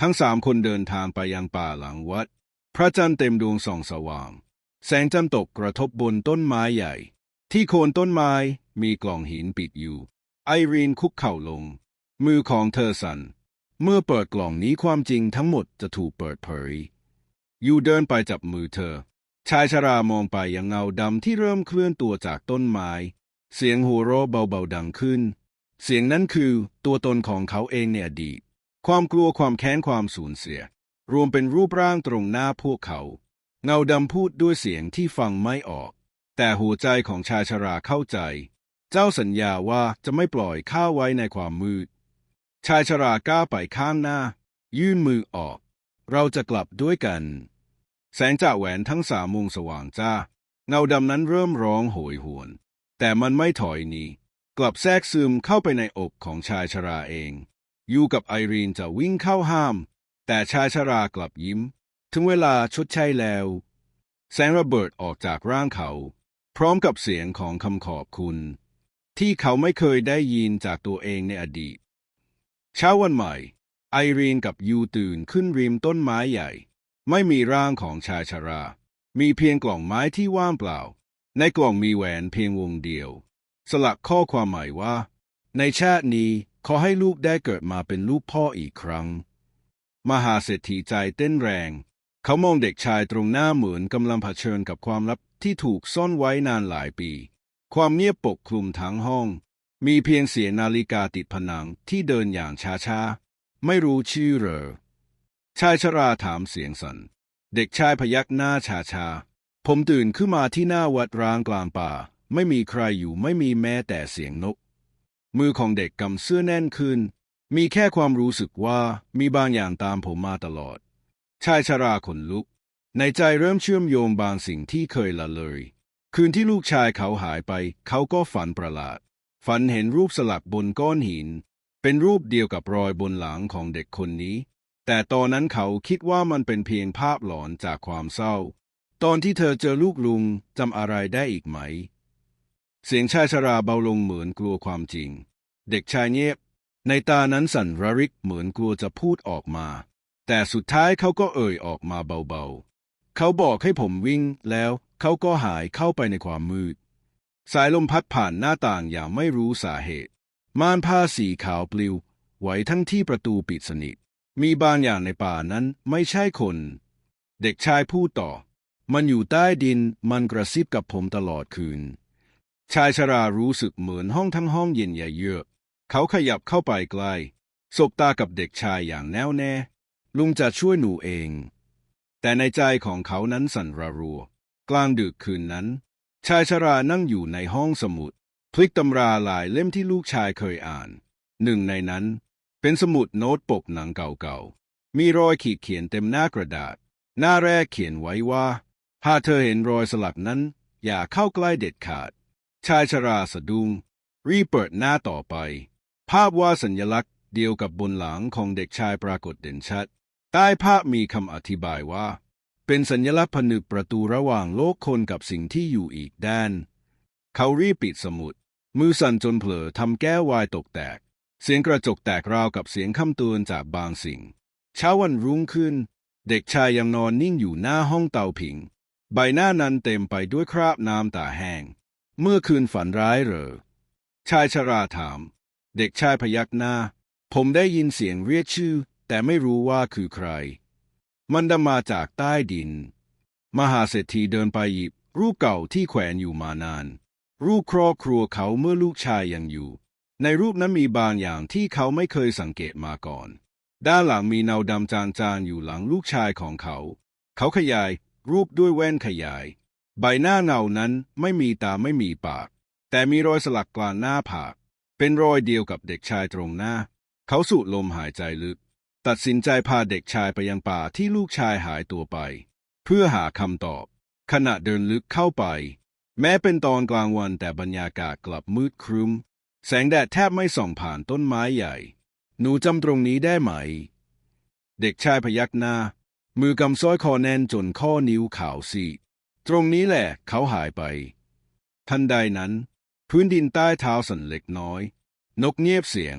ทั้ง3 คนเดินทางไปยังป่าหลังวัดพระจันทร์เต็มดวงส่องสว่างแสงจันทร์ตกกระทบบนต้นไม้ใหญ่ที่โคนต้นไม้มีกล่องหินปิดอยู่ไอรีนคุกเข่าลงมือของเธอสั่นเมื่อเปิดกล่องนี้ความจริงทั้งหมดจะถูกเปิดเผยยูเดินไปจับมือเธอชายชรามองไปยังเงาดำที่เริ่มเคลื่อนตัวจากต้นไม้เสียงหัวเราะเบาๆดังขึ้นเสียงนั้นคือตัวตนของเขาเองในอดีตความกลัวความแค้นความสูญเสียรวมเป็นรูปร่างตรงหน้าพวกเขาเงาดำพูดด้วยเสียงที่ฟังไม่ออกแต่หัวใจของชายชราเข้าใจเจ้าสัญญาว่าจะไม่ปล่อยข้าไว้ในความมืดชายชราก้าวไปข้างหน้ายื่นมือออกเราจะกลับด้วยกันแสงจากแหวนทั้ง3 วงสว่างจ้าเงาดำนั้นเริ่มร้องโหยหวนแต่มันไม่ถอยหนีกลับแทรกซึมเข้าไปในอกของชายชราเองยูกับไอรีนจะวิ่งเข้าห้ามแต่ชายชรากลับยิ้มถึงเวลาชดใช้แล้วแสงระเบิดออกจากร่างเขาพร้อมกับเสียงของคำขอบคุณที่เขาไม่เคยได้ยินจากตัวเองในอดีตเช้าวันใหม่ไอรีนกับยูตื่นขึ้นริมต้นไม้ใหญ่ไม่มีร่างของชายชรามีเพียงกล่องไม้ที่ว่างเปล่าในกล่องมีแหวนเพียงวงเดียวสลักข้อความหมายว่าในชาตินี้ขอให้ลูกได้เกิดมาเป็นลูกพ่ออีกครั้งมหาเศรษฐีใจเต้นแรงเขามองเด็กชายตรงหน้าเหมือนกำลังเผชิญกับความลับที่ถูกซ่อนไว้นานหลายปีความเงียบปกคลุมทั้งห้องมีเพียงเสียงนาฬิกาติดผนังที่เดินอย่างช้าๆไม่รู้ชื่อเหรอชายชราถามเสียงสั่น เด็กชายพยักหน้าชาๆผมตื่นขึ้นมาที่หน้าวัดร้างกลางป่าไม่มีใครอยู่ไม่มีแม้แต่เสียงนกมือของเด็กกำเสื้อแน่นขึ้นมีแค่ความรู้สึกว่ามีบางอย่างตามผมมาตลอดชายชราขนลุกในใจเริ่มเชื่อมโยงบางสิ่งที่เคยละเลยคืนที่ลูกชายเขาหายไปเขาก็ฝันประหลาดฝันเห็นรูปสลักบนก้อนหินเป็นรูปเดียวกับรอยบนหลังของเด็กคนนี้แต่ตอนนั้นเขาคิดว่ามันเป็นเพียงภาพหลอนจากความเศร้าตอนที่เธอเจอลูกลุงจำอะไรได้อีกไหมเสียงชายชราเบาลงเหมือนกลัวความจริงเด็กชายเงียบในตานั้นสั่นระริกเหมือนกลัวจะพูดออกมาแต่สุดท้ายเขาก็เอ่ยออกมาเบาๆเขาบอกให้ผมวิ่งแล้วเขาก็หายเข้าไปในความมืดสายลมพัดผ่านหน้าต่างอย่างไม่รู้สาเหตุม่านผ้าสีขาวปลิวไหวทั้งที่ประตูปิดสนิทมีบางอย่างในป่านั้นไม่ใช่คนเด็กชายพูดต่อมันอยู่ใต้ดินมันกระซิบกับผมตลอดคืนชายชรารู้สึกเหมือนห้องทั้งห้องเย็นเยือกเขาขยับเข้าไปใกล้สบตากับเด็กชายอย่างแน่วแน่ลุงจะช่วยหนูเองแต่ในใจของเขานั้นสั่นระรัวกลางดึกคืนนั้นชายชรานั่งอยู่ในห้องสมุดพลิกตำราหลายเล่มที่ลูกชายเคยอ่านหนึ่งในนั้นเป็นสมุดโน้ตปกหนังเก่าๆมีรอยขีดเขียนเต็มหน้ากระดาษหน้าแรกเขียนไว้ว่าหากเธอเห็นรอยสลักนั้นอย่าเข้าใกล้เด็ดขาดชายชราสะดุ้งรีบเปิดหน้าต่อไปภาพวาดสัญลักษณ์เดียวกับบนหลังของเด็กชายปรากฏเด่นชัดใต้ภาพมีคำอธิบายว่าเป็นสัญลักษณ์ผนึกประตูระหว่างโลกคนกับสิ่งที่อยู่อีกด้านเขารีบปิดสมุดมือสั่นจนเผลอทำแก้ววายตกแตกเสียงกระจกแตกราวกับเสียงคำเตือนจากบางสิ่งเช้าวันรุ่งขึ้นเด็กชายยังนอนนิ่งอยู่หน้าห้องเตาผิงใบหน้านั้นเต็มไปด้วยคราบน้ำตาแห้งเมื่อคืนฝันร้ายเหรอชายชราถามเด็กชายพยักหน้าผมได้ยินเสียงเรียกชื่อแต่ไม่รู้ว่าคือใครมันดังมาจากใต้ดินมหาเศรษฐีเดินไปหยิบรูปเก่าที่แขวนอยู่มานานรูปครอบครัวเขาเมื่อลูกชายยังอยู่ในรูปนั้นมีบางอย่างที่เขาไม่เคยสังเกตมาก่อนด้านหลังมีเนาดำจางๆอยู่หลังลูกชายของเขาเขาขยายรูปด้วยแว่นขยายใบหน้าเงานั้นไม่มีตาไม่มีปากแต่มีรอยสลักกลางหน้าผากเป็นรอยเดียวกับเด็กชายตรงหน้าเขาสูดลมหายใจลึกตัดสินใจพาเด็กชายไปยังป่าที่ลูกชายหายตัวไปเพื่อหาคำตอบขณะเดินลึกเข้าไปแม้เป็นตอนกลางวันแต่บรรยากาศกลับมืดครึ้มแสงแดดแทบไม่ส่องผ่านต้นไม้ใหญ่หนูจำตรงนี้ได้ไหมเด็กชายพยักหน้ามือกำสร้อยคอแน่นจนข้อนิ้วขาวซีดตรงนี้แหละเขาหายไปทันใดนั้นพื้นดินใต้เท้าสั่นเล็กน้อยนกเงียบเสียง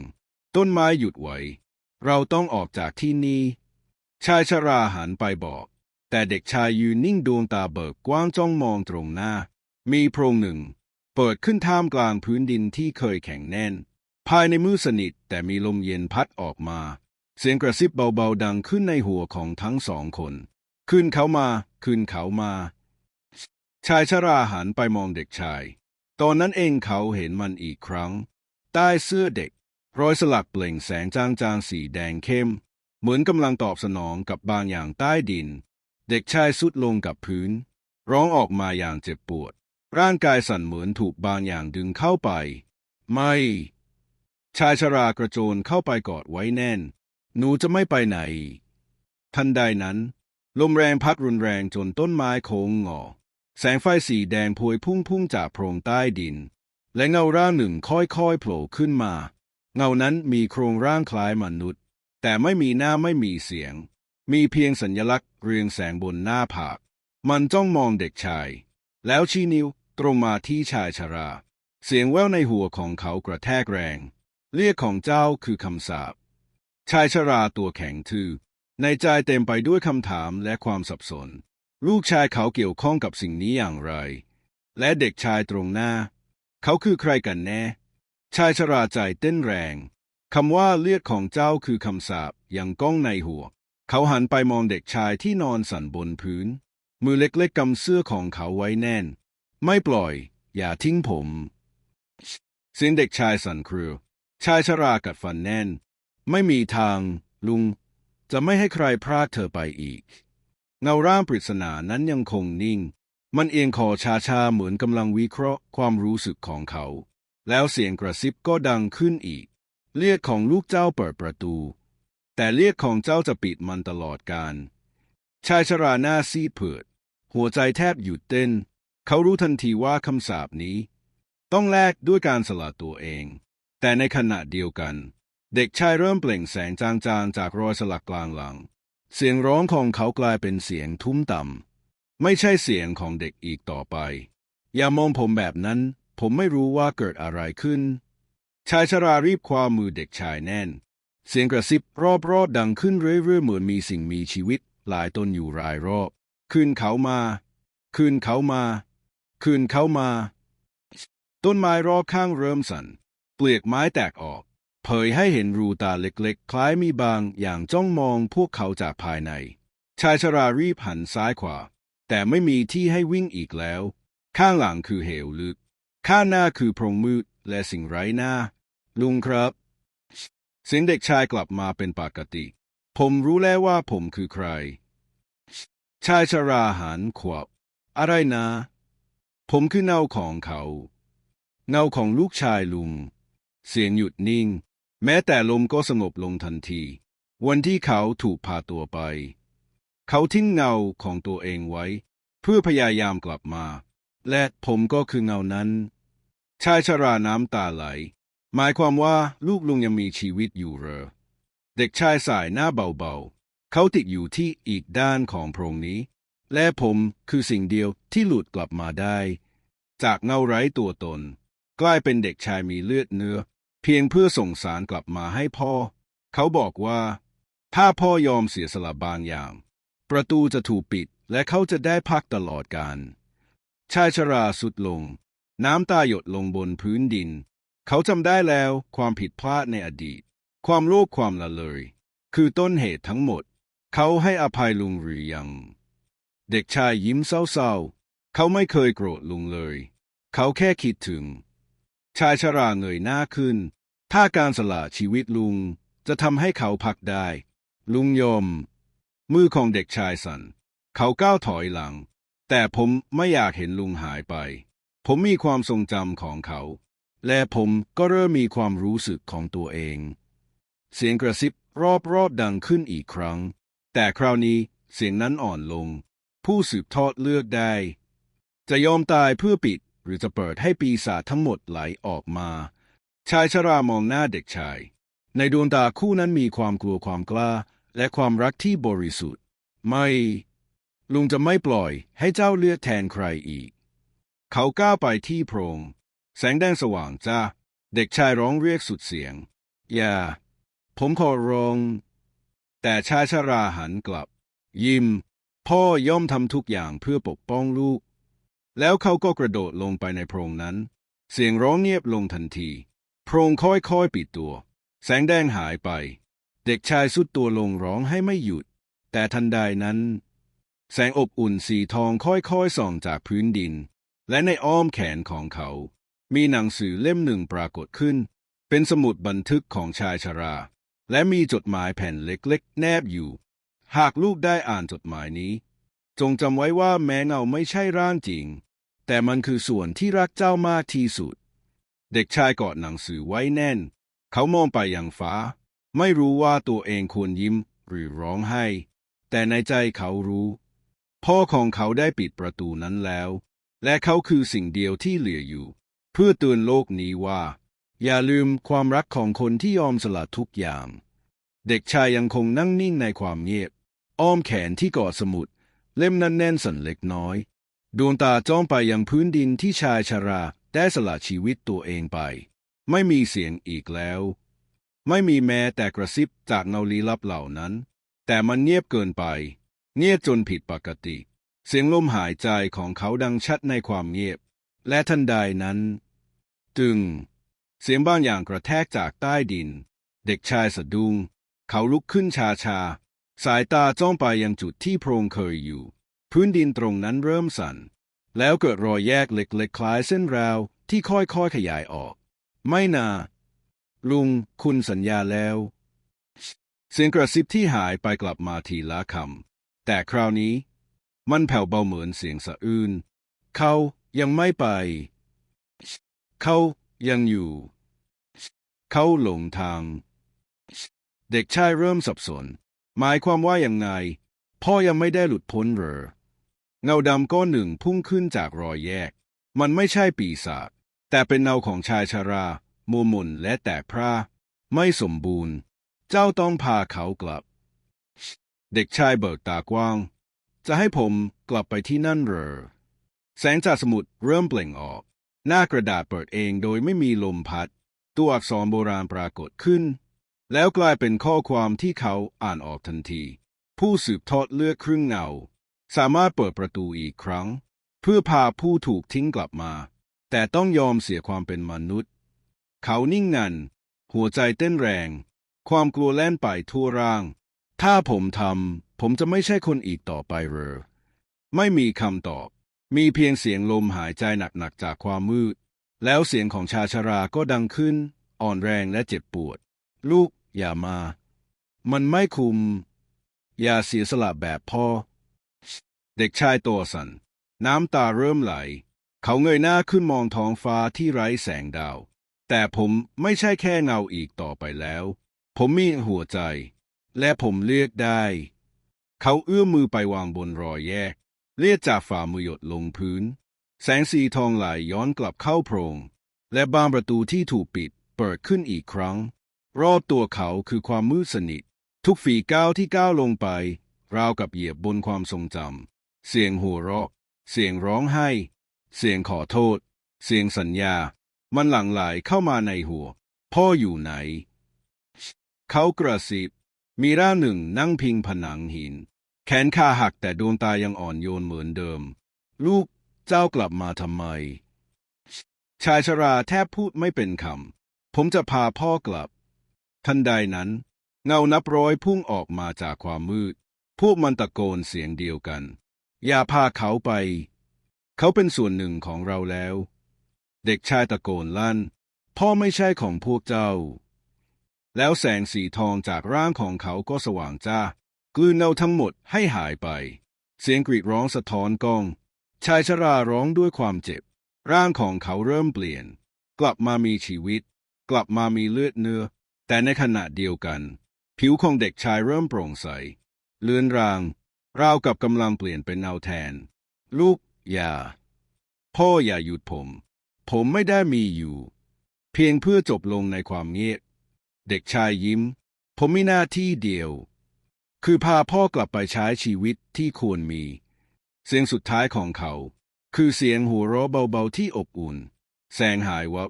ต้นไม้หยุดไว้เราต้องออกจากที่นี่ชายชราหันไปบอกแต่เด็กชายยืนนิ่งดวงตาเบิกกว้างจ้องมองตรงหน้ามีโพรงหนึ่งเปิดขึ้นท่ามกลางพื้นดินที่เคยแข็งแน่นภายในมืดสนิทแต่มีลมเย็นพัดออกมาเสียงกระซิบเบาๆดังขึ้นในหัวของทั้งสองคนขึ้นเขามาขึ้นเขามาชายชราหันไปมองเด็กชายตอนนั้นเองเขาเห็นมันอีกครั้งใต้เสื้อเด็กรอยสลักเปล่งแสงจางๆสีแดงเข้มเหมือนกำลังตอบสนองกับบางอย่างใต้ดินเด็กชายสุดลงกับพื้นร้องออกมาอย่างเจ็บปวดร่างกายสั่นเหมือนถูกบางอย่างดึงเข้าไปไม่ชายชรากระโจนเข้าไปกอดไว้แน่นหนูจะไม่ไปไหนทันใดนั้นลมแรงพัดรุนแรงจนต้นไม้โค้งงอแสงไฟสีแดงพวยพุ่งจากโพรงใต้ดินและเงาร่างหนึ่งค่อยๆโผล่ขึ้นมาเงานั้นมีโครงร่างคล้ายมนุษย์แต่ไม่มีหน้าไม่มีเสียงมีเพียงสัญลักษณ์เรืองแสงบนหน้าผากมันจ้องมองเด็กชายแล้วชี้นิ้วตรงมาที่ชายชราเสียงแว่วในหัวของเขากระแทกแรงเรียกของเจ้าคือคำสาปชายชราตัวแข็งทื่อในใจเต็มไปด้วยคำถามและความสับสนลูกชายเขาเกี่ยวข้องกับสิ่งนี้อย่างไรและเด็กชายตรงหน้าเขาคือใครกันแน่ชายชราใจเต้นแรงคำว่าเลือดของเจ้าคือคำสาปยังก้องในหัวเขาหันไปมองเด็กชายที่นอนสั่นบนพื้นมือเล็กๆกำเสื้อของเขาไว้แน่นไม่ปล่อยอย่าทิ้งผมเสียงเด็กชายสั่นเครือชายชรากัดฟันแน่นไม่มีทางลุงจะไม่ให้ใครพรากเธอไปอีก เงาร่างปริศนานั้นยังคงนิ่งมันเอียงคอชาๆเหมือนกำลังวิเคราะห์ความรู้สึกของเขาแล้วเสียงกระซิบก็ดังขึ้นอีกเรียกของลูกเจ้าเปิดประตูแต่เรียกของเจ้าจะปิดมันตลอดกาลชายชราหน้าซีดเผือดหัวใจแทบหยุดเต้นเขารู้ทันทีว่าคำสาปนี้ต้องแลกด้วยการสละตัวเองแต่ในขณะเดียวกันเด็กชายเริ่มเปล่งแสงจางๆจากรอยสลักกลางหลังเสียงร้องของเขากลายเป็นเสียงทุ้มต่ำไม่ใช่เสียงของเด็กอีกต่อไปอย่ามองผมแบบนั้นผมไม่รู้ว่าเกิดอะไรขึ้นชายชรารีบคว้ามือเด็กชายแน่นเสียงกระซิบรอบๆดังขึ้นเรื่อยๆเหมือนมีสิ่งมีชีวิตหลายตนอยู่รายรอบคืนเขามาคืนเขามาคืนเขามาต้นไม้รอบข้างเริ่มสั่นเปลือกไม้แตกออกเผยให้เห็นรูตาเล็กๆคล้ายมีบางอย่างจ้องมองพวกเขาจากภายในชายชรารีบหันซ้ายขวาแต่ไม่มีที่ให้วิ่งอีกแล้วข้างหลังคือเหวลึกข้างหน้าคือโพรงมืดและสิ่งไร้หน้าลุงครับเสียงเด็กชายกลับมาเป็นปกติผมรู้แล้วว่าผมคือใครชายชราหันขวับอะไรนะผมคือเงาของเขาเงาของลูกชายลุงเสียงหยุดนิ่งแม้แต่ลมก็สงบลงทันทีวันที่เขาถูกพาตัวไปเขาทิ้งเงาของตัวเองไว้เพื่อพยายามกลับมาและผมก็คือเงานั้นชายชราน้ำตาไหลหมายความว่าลูกลุงยังมีชีวิตอยู่เหรอเด็กชายสายหน้าเบาๆเขาติดอยู่ที่อีกด้านของโพรงนี้และผมคือสิ่งเดียวที่หลุดกลับมาได้จากเงาไร้ตัวตนกลายเป็นเด็กชายมีเลือดเนื้อเพียงเพื่อส่งสารกลับมาให้พ่อเขาบอกว่าถ้าพ่อยอมเสียสละบางอย่างประตูจะถูกปิดและเขาจะได้พักตลอดกาลชายชราสุดลงน้ำตาหยดลงบนพื้นดินเขาจำได้แล้วความผิดพลาดในอดีตความโลภความละเลยคือต้นเหตุทั้งหมดเขาให้อภัยลุงหรือยังเด็กชายยิ้มเศร้าๆเขาไม่เคยโกรธลุงเลยเขาแค่คิดถึงชายชราเงยหน้าขึ้นถ้าการสละชีวิตลุงจะทำให้เขาพักได้ลุงยอมมือของเด็กชายสั่นเขาก้าวถอยหลังแต่ผมไม่อยากเห็นลุงหายไปผมมีความทรงจำของเขาและผมก็เริ่มมีความรู้สึกของตัวเองเสียงกระซิบรอบๆดังขึ้นอีกครั้งแต่คราวนี้เสียงนั้นอ่อนลงผู้สืบทอดเลือกได้จะยอมตายเพื่อปิดหรือจะเปิดให้ปีศาจทั้งหมดไหลออกมาชายชรามองหน้าเด็กชายในดวงตาคู่นั้นมีความกลัวความกล้าและความรักที่บริสุทธิ์ไม่ลุงจะไม่ปล่อยให้เจ้าเลือกแทนใครอีกเขาก้าวไปที่โพรงแสงแดงสว่างจ้าเด็กชายร้องเรียกสุดเสียงอย่าผมขอร้องแต่ชายชราหันกลับยิ้มพ่อย่อมทำทุกอย่างเพื่อปกป้องลูกแล้วเขาก็กระโดดลงไปในโพรงนั้นเสียงร้องเงียบลงทันทีโพรงค่อยๆปิดตัวแสงแดงหายไปเด็กชายสุดตัวลงร้องให้ไม่หยุดแต่ทันใดนั้นแสงอบอุ่นสีทองค่อยๆส่องจากพื้นดินและในอ้อมแขนของเขามีหนังสือเล่มหนึ่งปรากฏขึ้นเป็นสมุดบันทึกของชายชราและมีจดหมายแผ่นเล็กๆแนบอยู่หากลูกได้อ่านจดหมายนี้จงจำไว้ว่าแม้เงาไม่ใช่ร่างจริงแต่มันคือส่วนที่รักเจ้ามากที่สุดเด็กชายกอดหนังสือไว้แน่นเขามองไปยังฟ้าไม่รู้ว่าตัวเองควรยิ้มหรือร้องไห้แต่ในใจเขารู้พ่อของเขาได้ปิดประตูนั้นแล้วและเขาคือสิ่งเดียวที่เหลืออยู่เพื่อเตือนโลกนี้ว่าอย่าลืมความรักของคนที่ยอมสละทุกอย่างเด็กชายยังคงนั่งนิ่งในความเงียบอ้อมแขนที่กอดสมุดเล่มนั้นแน่นสั่นเล็กน้อยดวงตาจ้องไปยังพื้นดินที่ชายชราได้สละชีวิตตัวเองไปไม่มีเสียงอีกแล้วไม่มีแม้แต่กระซิบจากเงาลี้ลับเหล่านั้นแต่มันเงียบเกินไปเงียบจนผิดปกติเสียงลมหายใจของเขาดังชัดในความเงียบและทันใดนั้นตึงเสียงบางอย่างกระแทกจากใต้ดินเด็กชายสะดุ้งเขาลุกขึ้นช้าๆสายตาจ้องไปยังจุดที่โพรงเคยอยู่พื้นดินตรงนั้นเริ่มสั่นแล้วเกิดรอยแยกเล็กๆคล้ายเส้นราวที่ค่อยๆขยายออกไม่นาลุงคุณสัญญาแล้วเสียงกระซิบที่หายไปกลับมาทีละคำ แต่คราวนี้มันแผ่วเบาเหมือนเสียงสะอื้นเขายังไม่ไปเขายังอยู่เขาหลงทางเด็กชายเริ่มสับสนหมายความว่าอย่างไงพ่อยังไม่ได้หลุดพ้นเหรอเงาดำก้อนหนึ่งพุ่งขึ้นจากรอยแยกมันไม่ใช่ปีศาจแต่เป็นเงาของชายชรามัวหม่นและแตกพร่าไม่สมบูรณ์เจ้าต้องพาเขากลับเด็กชายเบิกตากว้างจะให้ผมกลับไปที่นั่นเหรอแสงจากสมุดเริ่มเปล่งออกหน้ากระดาษเปิดเองโดยไม่มีลมพัดตัวอักษรโบราณปรากฏขึ้นแล้วกลายเป็นข้อความที่เขาอ่านออกทันทีผู้สืบทอดเลือดครึ่งเงาสามารถเปิดประตูอีกครั้งเพื่อพาผู้ถูกทิ้งกลับมาแต่ต้องยอมเสียความเป็นมนุษย์เขานิ่งงันหัวใจเต้นแรงความกลัวแล่นไปทั่วร่างถ้าผมทำผมจะไม่ใช่คนอีกต่อไปเหรอไม่มีคำตอบมีเพียงเสียงลมหายใจหนักๆจากความมืดแล้วเสียงของชายชราก็ดังขึ้นอ่อนแรงและเจ็บปวดลูกอย่ามามันไม่คุ้มอย่าเสียสละแบบพ่อเด็กชายตัวสั่นน้ำตาเริ่มไหลเขาเงยหน้าขึ้นมองท้องฟ้าที่ไร้แสงดาวแต่ผมไม่ใช่แค่เงาอีกต่อไปแล้วผมมีหัวใจและผมเลือกได้เขาเอื้อมมือไปวางบนรอยแยกเลือดจากฝ่ามือหยดลงพื้นแสงสีทองไหลย้อนกลับเข้าโพรงและบานประตูที่ถูกปิดเปิดขึ้นอีกครั้งรอบตัวเขาคือความมืดสนิททุกฝีก้าวที่ก้าวลงไปราวกับเหยียบบนความทรงจำเสียงหัวเราะเสียงร้องไห้เสียงขอโทษเสียงสัญญามันหลั่งไหลเข้ามาในหัวพ่ออยู่ไหนเขากระซิบมีร่างหนึ่งนั่งพิงผนังหินแขนขาหักแต่ดวงตายังอ่อนโยนเหมือนเดิมลูกเจ้ากลับมาทำไมชายชราแทบพูดไม่เป็นคำผมจะพาพ่อกลับทันใดนั้นเงานับร้อยพุ่งออกมาจากความมืดพวกมันตะโกนเสียงเดียวกันอย่าพาเขาไปเขาเป็นส่วนหนึ่งของเราแล้วเด็กชายตะโกนลั่นพ่อไม่ใช่ของพวกเจ้าแล้วแสงสีทองจากร่างของเขาก็สว่างจ้ากลืนเงาทั้งหมดให้หายไปเสียงกรีดร้องสะท้อนก้องชายชราร้องด้วยความเจ็บร่างของเขาเริ่มเปลี่ยนกลับมามีชีวิตกลับมามีเลือดเนื้อแต่ในขณะเดียวกันผิวของเด็กชายเริ่มโปร่งใสเลือนรางราวกับกำลังเปลี่ยนเป็นเงาแทนลูกอย่าพ่ออย่าหยุดผมไม่ได้มีอยู่เพียงเพื่อจบลงในความเงียบเด็กชายยิ้มผมมีหน้าที่เดียวคือพาพ่อกลับไปใช้ชีวิตที่ควรมีเสียงสุดท้ายของเขาคือเสียงหัวเราะเบาๆที่อบอุ่นแสงหายวับ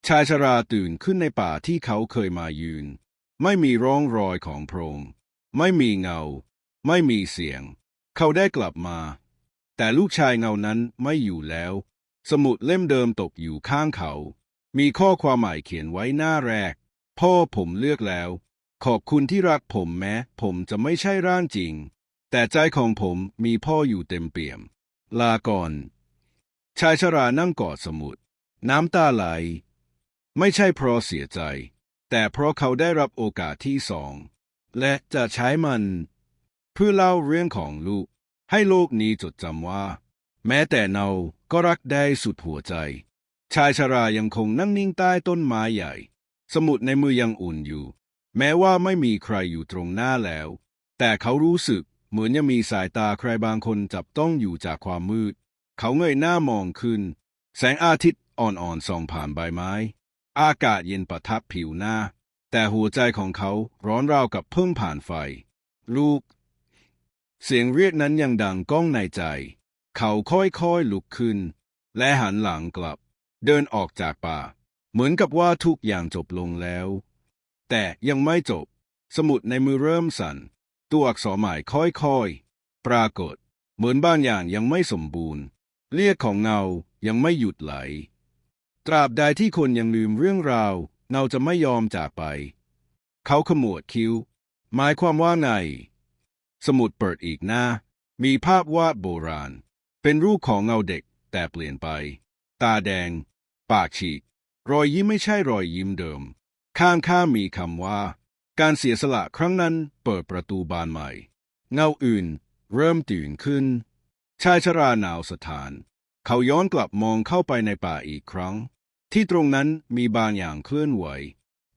ชายชราตื่นขึ้นในป่าที่เขาเคยมายืนไม่มีร่องรอยของโพรงไม่มีเงาไม่มีเสียงเขาได้กลับมาแต่ลูกชายเงานั้นไม่อยู่แล้วสมุดเล่มเดิมตกอยู่ข้างเขามีข้อความใหม่เขียนไว้หน้าแรกพ่อผมเลือกแล้วขอบคุณที่รักผมแม้ผมจะไม่ใช่ร่างจริงแต่ใจของผมมีพ่ออยู่เต็มเปี่ยมลาก่อนชายชรานั่งกอดสมุดน้ำตาไหลไม่ใช่เพราะเสียใจแต่เพราะเขาได้รับโอกาสที่สองและจะใช้มันเพื่อเล่าเรื่องของลูกให้โลกนี้จดจำว่าแม้แต่เนาก็รักได้สุดหัวใจชายชรายังคงนั่งนิ่งใต้ต้นไม้ใหญ่สมุดในมือยังอุ่นอยู่แม้ว่าไม่มีใครอยู่ตรงหน้าแล้วแต่เขารู้สึกเหมือนยังมีสายตาใครบางคนจับต้องอยู่จากความมืดเขาเงยหน้ามองขึ้นแสงอาทิตย์อ่อนๆส่องผ่านใบไม้อากาศเย็นประทับผิวหน้าแต่หัวใจของเขาร้อนราวกับเพิ่งผ่านไฟลูกเสียงเรียกนั้นยังดังก้องในใจเขาค่อยๆลุกขึ้นและหันหลังกลับเดินออกจากป่าเหมือนกับว่าทุกอย่างจบลงแล้วแต่ยังไม่จบสมุดในมือเริ่มสั่นตัวอักษรใหม่ค่อยๆปรากฏเหมือนบางอย่างยังไม่สมบูรณ์เลือดของเงายังไม่หยุดไหลตราบใดที่คนยังลืมเรื่องราวเงาจะไม่ยอมจากไปเขาขมวดคิ้วหมายความว่าไงสมุดเปิดอีกหน้ามีภาพวาดโบราณเป็นรูปของเงาเด็กแต่เปลี่ยนไปตาแดงปากฉีกรอยยิ้มไม่ใช่รอยยิ้มเดิมข้างมีคำว่าการเสียสละครั้งนั้นเปิดประตูบานใหม่เงาอื่น เริ่มตื่นขึ้นชายชราหนาวสะท้านเขาย้อนกลับมองเข้าไปในป่าอีกครั้งที่ตรงนั้นมีบางอย่างเคลื่อนไหว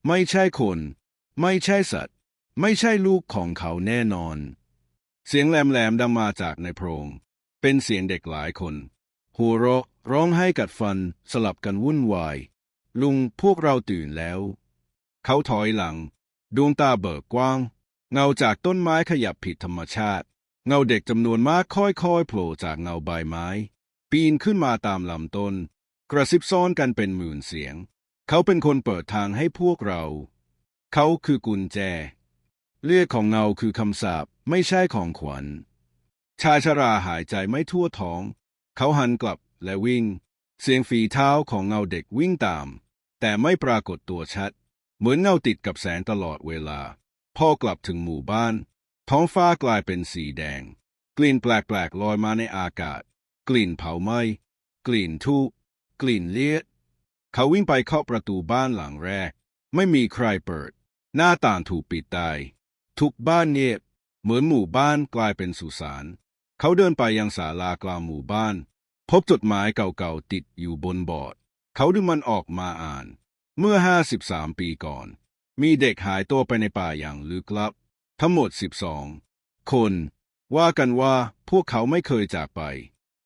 ไม่ใช่คนไม่ใช่สัตว์ไม่ใช่ลูกของเขาแน่นอนเสียงแหลมๆดังมาจากในโพรงเป็นเสียงเด็กหลายคนหัวเราะร้องไห้กัดฟันสลับกันวุ่นวายลุงพวกเราตื่นแล้วเขาถอยหลังดวงตาเบิกกว้างเงาจากต้นไม้ขยับผิดธรรมชาติเงาเด็กจำนวนมากค่อยๆโผล่จากเงาใบไม้ปีนขึ้นมาตามลำต้นกระซิบซ้อนกันเป็นหมื่นเสียงเขาเป็นคนเปิดทางให้พวกเราเขาคือกุญแจเลือดของเงาคือคำสาปไม่ใช่ของขวัญชายชราหายใจไม่ทั่วท้องเขาหันกลับและวิ่งเสียงฝีเท้าของเงาเด็กวิ่งตามแต่ไม่ปรากฏตัวชัดเหมือนเงาติดกับแสงตลอดเวลาพอกลับถึงหมู่บ้านท้องฟ้ากลายเป็นสีแดงกลิ่นแปลกๆลอยมาในอากาศกลิ่นเผาไหม้กลิ่นทูบกลิ่นเลือดเขาวิ่งไปเคาะประตูบ้านหลังแรกไม่มีใครเปิดหน้าต่างถูกปิดตายทุกบ้านเงียบเหมือนหมู่บ้านกลายเป็นสุสานเขาเดินไปยังศาลากลางหมู่บ้านพบจดหมายเก่าๆติดอยู่บนบอร์ดเขาดึงมันออกมาอ่านเมื่อ53 ปีก่อนมีเด็กหายตัวไปในป่าอย่างลึกลับทั้งหมด12 คนว่ากันว่าพวกเขาไม่เคยจากไป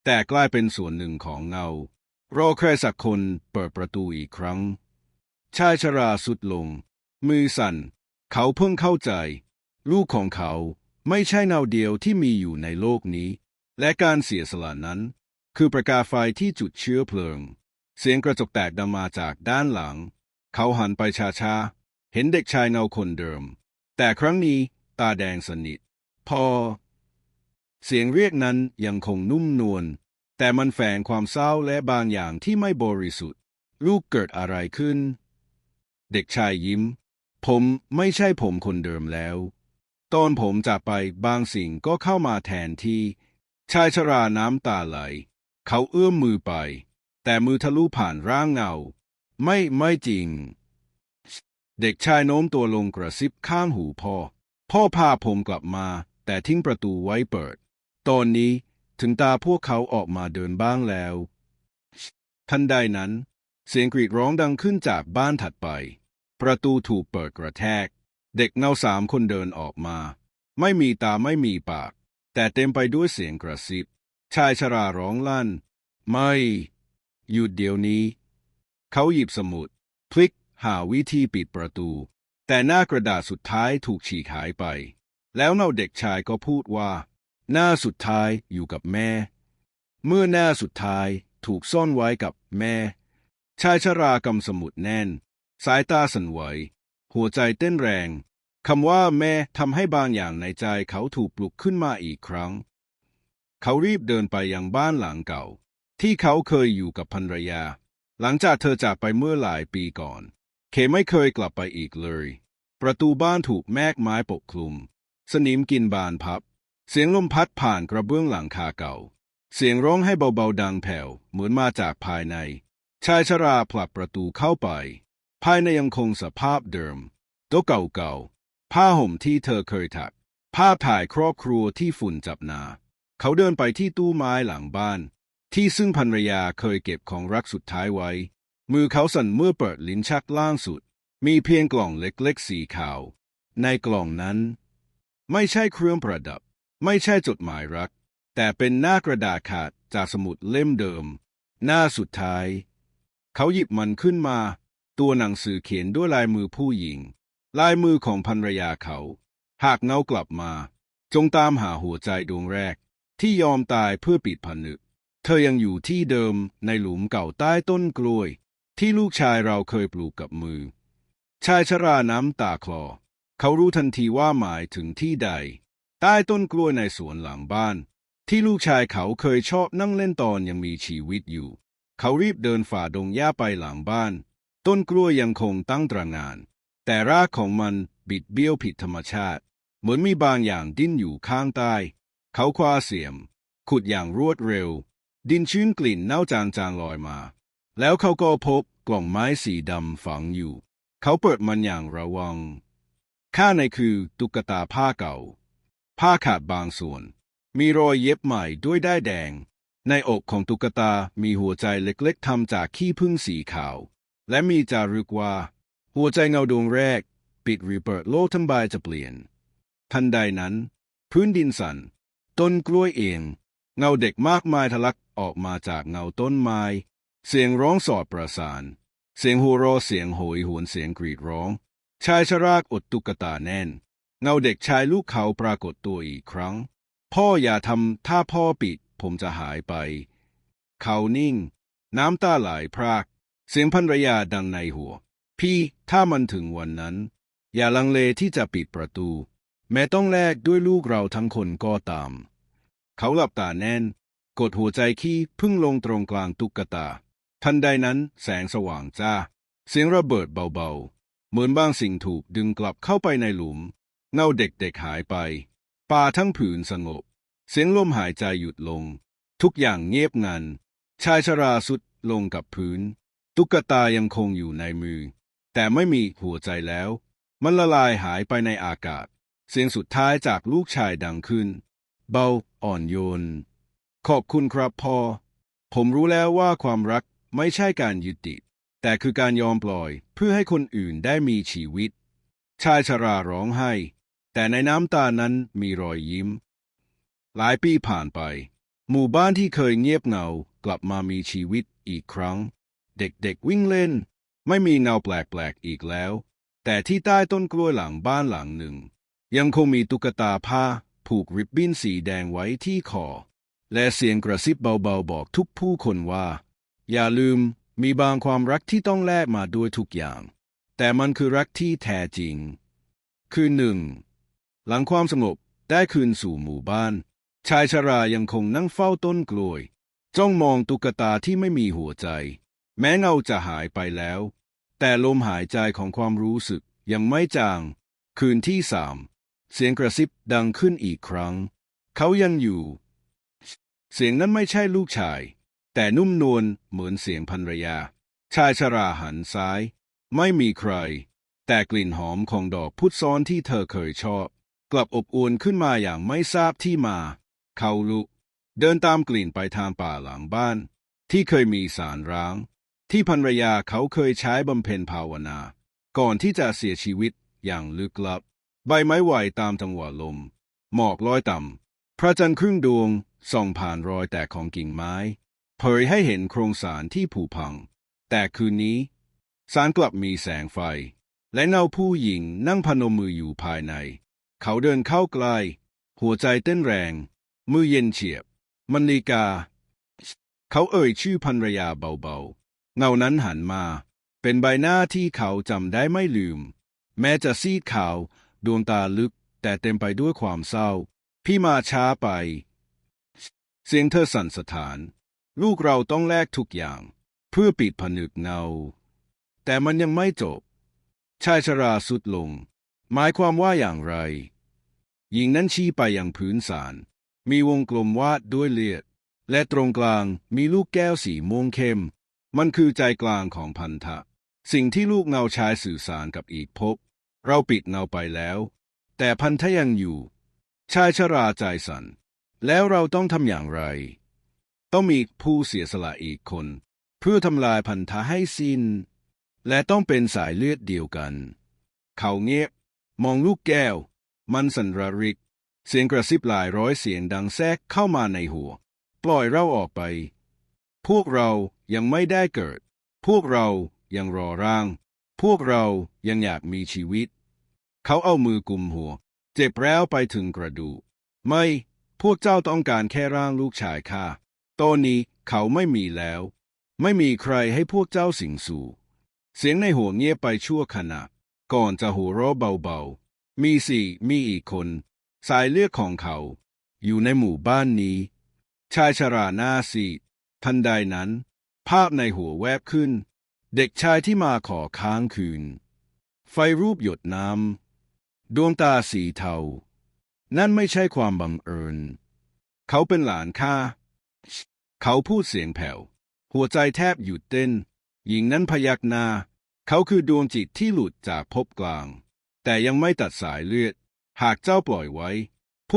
แต่กลายเป็นส่วนหนึ่งของเงารอใครสักคนเปิดประตูอีกครั้งชายชราสุดลงมือสั่นเขาเพิ่งเข้าใจลูกของเขาไม่ใช่เงาเดียวที่มีอยู่ในโลกนี้และการเสียสละนั้นคือประกายไฟที่จุดเชื้อเพลิงเสียงกระจกแตกดังมาจากด้านหลังเขาหันไปช้าๆเห็นเด็กชายเงาคนเดิมแต่ครั้งนี้ตาแดงสนิทพอเสียงเรียกนั้นยังคงนุ่มนวลแต่มันแฝงความเศร้าและบางอย่างที่ไม่บริสุทธิ์ลูกเกิดอะไรขึ้นเด็กชายยิ้มผมไม่ใช่ผมคนเดิมแล้วตอนผมจากไปบางสิ่งก็เข้ามาแทนที่ชายชราน้ำตาไหลเขาเอื้อมมือไปแต่มือทะลุผ่านร่างเงาไม่จริงเด็กชายโน้มตัวลงกระซิบข้างหูพ่อพาผมกลับมาแต่ทิ้งประตูไว้เปิดตอนนี้ถึงตาพวกเขาออกมาเดินบ้างแล้วทันใดนั้นเสียงกรีดร้องดังขึ้นจากบ้านถัดไปประตูถูกเปิดกระแทกเด็กเงา3 คนเดินออกมาไม่มีตาไม่มีปากแต่เต็มไปด้วยเสียงกระซิบชายชราร้องลั่นไม่หยุดเดี๋ยวนี้เขาหยิบสมุดพลิกหาวิธีปิดประตูแต่หน้ากระดาษสุดท้ายถูกฉีกหายไปแล้วเงาเด็กชายก็พูดว่าหน้าสุดท้ายอยู่กับแม่เมื่อหน้าสุดท้ายถูกซ่อนไว้กับแม่ชายชรากำสมุดแน่นสายตาสั่นไหวหัวใจเต้นแรงคำว่าแม่ทำให้บางอย่างในใจเขาถูกปลุกขึ้นมาอีกครั้งเขารีบเดินไปยังบ้านหลังเก่าที่เขาเคยอยู่กับภรรยาหลังจากเธอจากไปเมื่อหลายปีก่อนเคไม่เคยกลับไปอีกเลยประตูบ้านถูกแมกไม้ปกคลุมสนิมกินบานพับเสียงลมพัดผ่านกระเบื้องหลังคาเก่าเสียงร้องให้เบาๆดังแผ่วเหมือนมาจากภายในชายชราผลักประตูเข้าไปภายในยังคงสภาพเดิมโต๊ะเก่าๆผ้าห่มที่เธอเคยถักภาพถ่ายครอบครัวที่ฝุ่นจับหนาเขาเดินไปที่ตู้ไม้หลังบ้านที่ซึ่งภรรยาเคยเก็บของรักสุดท้ายไว้มือเขาสั่นเมื่อเปิดลิ้นชักล่างสุดมีเพียงกล่องเล็กๆสีขาวในกล่องนั้นไม่ใช่เครื่องประดับไม่ใช่จดหมายรักแต่เป็นหน้ากระดาษขาดจากสมุดเล่มเดิมหน้าสุดท้ายเขาหยิบมันขึ้นมาตัวหนังสือเขียนด้วยลายมือผู้หญิงลายมือของภรรยาเขาหากเงากลับมาจงตามหาหัวใจดวงแรกที่ยอมตายเพื่อปิดผนึกเธอยังอยู่ที่เดิมในหลุมเก่าใต้ต้นกล้วยที่ลูกชายเราเคยปลูกกับมือชายชราน้ำตาคลอเขารู้ทันทีว่าหมายถึงที่ใดใต้ต้นกล้วยในสวนหลังบ้านที่ลูกชายเขาเคยชอบนั่งเล่นตอนยังมีชีวิตอยู่เขารีบเดินฝ่าดงหญ้าไปหลังบ้านต้นกล้วยยังคงตั้งตระหง่านแต่รากของมันบิดเบี้ยวผิดธรรมชาติเหมือนมีบางอย่างดิ้นอยู่ข้างใต้เขาคว้าเสียมขุดอย่างรวดเร็วดินชื้นกลิ่นเน่าจางๆลอยมาแล้วเขาก็พบกล่องไม้สีดำฝังอยู่เขาเปิดมันอย่างระวังข้างในคือตุ๊กตาผ้าเก่าผ้าขาดบางส่วน มีรอยเย็บใหม่ด้วยด้ายแดงในอกของตุ๊กตามีหัวใจเล็กๆทำจากขี้ผึ้งสีขาวและมีจารึกว่าหัวใจเงาดวงแรกปิดหรือเปิดโลกทั้งใบจะเปลี่ยนทันใดนั้นพื้นดินสั่นต้นกล้วยเองเงาเด็กมากมายทะลักออกมาจากเงาต้นไม้เสียงร้องสอดประสานเสียงหัวเราะเสียงโหยหวนเสียงกรีดร้องชายชรากดตุ๊กตาแน่นเงาเด็กชายลูกเขาปรากฏตัวอีกครั้งพ่ออย่าทำถ้าพ่อปิดผมจะหายไปเขานิ่งน้ำตาไหลพรากเสียงภรรยาดังในหัวพี่ถ้ามันถึงวันนั้นอย่าลังเลที่จะปิดประตูแม้ต้องแลกด้วยลูกเราทั้งคนก็ตามเขาหลับตาแน่นกดหัวใจขี้พึ่งลงตรงกลางตุ๊กตาทันใดนั้นแสงสว่างจ้าเสียงระเบิดเบาๆเหมือนบางสิ่งถูกดึงกลับเข้าไปในหลุมเงาเด็กๆหายไปป่าทั้งผืนสงบเสียงลมหายใจหยุดลงทุกอย่างเงียบงันชายชราสุดลงกับพื้นตุ๊กตายังคงอยู่ในมือแต่ไม่มีหัวใจแล้วมันละลายหายไปในอากาศเสียงสุดท้ายจากลูกชายดังขึ้นเบาอ่อนโยนขอบคุณครับพ่อผมรู้แล้วว่าความรักไม่ใช่การยึดติดแต่คือการยอมปล่อยเพื่อให้คนอื่นได้มีชีวิตชายชราร้องไห้แต่ในน้ำตานั้นมีรอยยิ้มหลายปีผ่านไปหมู่บ้านที่เคยเงียบเหงากลับมามีชีวิตอีกครั้งเด็กๆวิ่งเล่นไม่มีเงาแปลกๆอีกแล้วแต่ที่ใต้ต้นกล้วยหลังบ้านหลังหนึ่งยังคงมีตุ๊กตาผ้าผูกริบบิ้นสีแดงไว้ที่คอและเสียงกระซิบเบาๆบอกทุกผู้คนว่าอย่าลืมมีบางความรักที่ต้องแลกมาด้วยทุกอย่างแต่มันคือรักที่แท้จริงคือหนึ่งหลังความสงบได้คืนสู่หมู่บ้านชายชรายังคงนั่งเฝ้าต้นกล้วยจ้องมองตุ๊กตาที่ไม่มีหัวใจแม้เงาจะหายไปแล้วแต่ลมหายใจของความรู้สึกยังไม่จางคืนที่สามเสียงกระซิบดังขึ้นอีกครั้งเขายังอยู่เสียงนั้นไม่ใช่ลูกชายแต่นุ่มนวลเหมือนเสียงภรรยาชายชราหันซ้ายไม่มีใครแต่กลิ่นหอมของดอกพุทธซ้อนที่เธอเคยชอบกลับอบอวลขึ้นมาอย่างไม่ทราบที่มาเขาลุกเดินตามกลิ่นไปทางป่าหลังบ้านที่เคยมีศาลร้างที่ภรรยาเขาเคยใช้บำเพ็ญภาวนาก่อนที่จะเสียชีวิตอย่างลึกลับใบไม้ไหวตามจังหวะลมหมอกลอยต่ำพระจันทร์ครึ่งดวงส่องผ่านรอยแตกของกิ่งไม้เผยให้เห็นโครงสารที่ผุพังแต่คืนนี้ศาลกลับมีแสงไฟและเงาผู้หญิงนั่งพนมมืออยู่ภายในเขาเดินเข้าใกล้หัวใจเต้นแรงมือเย็นเฉียบมณีกาเขาเอ่ยชื่อภรรยาเบาๆเงานั้นหันมาเป็นใบหน้าที่เขาจำได้ไม่ลืมแม้จะซีดขาวดวงตาลึกแต่เต็มไปด้วยความเศร้าพี่มาช้าไปเสียงเธอสั่นสะท้านลูกเราต้องแลกทุกอย่างเพื่อปิดผนึกเงาแต่มันยังไม่จบชายชราสุดลงหมายความว่าอย่างไรหญิงนั้นชี้ไปยังพื้นศาลมีวงกลมวาดด้วยเลือดและตรงกลางมีลูกแก้วสีม่วงเข้มมันคือใจกลางของพันธะสิ่งที่ลูกเงาชายสื่อสารกับอีกภพเราปิดเงาไปแล้วแต่พันธะยังอยู่ชายชราใจสั่นแล้วเราต้องทำอย่างไรต้องมีผู้เสียสละอีกคนเพื่อทำลายพันธะให้สิ้นและต้องเป็นสายเลือดเดียวกันเขาเงียบมองลูกแก้วมันสั่นระริกเสียงกระซิบหลายร้อยเสียงดังแทรกเข้ามาในหัวปล่อยเราออกไปพวกเรายังไม่ได้เกิดพวกเรายังรอร่างพวกเรายังอยากมีชีวิตเขาเอามือกุมหัวเจ็บแล้วไปถึงกระดูกไม่พวกเจ้าต้องการแค่ร่างลูกชายข้าตอนนี้เขาไม่มีแล้วไม่มีใครให้พวกเจ้าสิงสู่เสียงในหัวเงียบไปชั่วขณะก่อนจะหัวเราะเบาๆมีอีกคนสายเลือดของเขาอยู่ในหมู่บ้านนี้ชายชราหน้าซีดทันใดนั้นภาพในหัวแวบขึ้นเด็กชายที่มาขอค้างคืนไฟรูปหยดน้ำดวงตาสีเทานั่นไม่ใช่ความบังเอิญเขาเป็นหลานข้าเขาพูดเสียงแผ่วหัวใจแทบหยุดเต้นหญิงนั้นพยักหน้าเขาคือดวงจิตที่หลุดจากภพกลางแต่ยังไม่ตัดสายเลือดหากเจ้าปล่อยไว้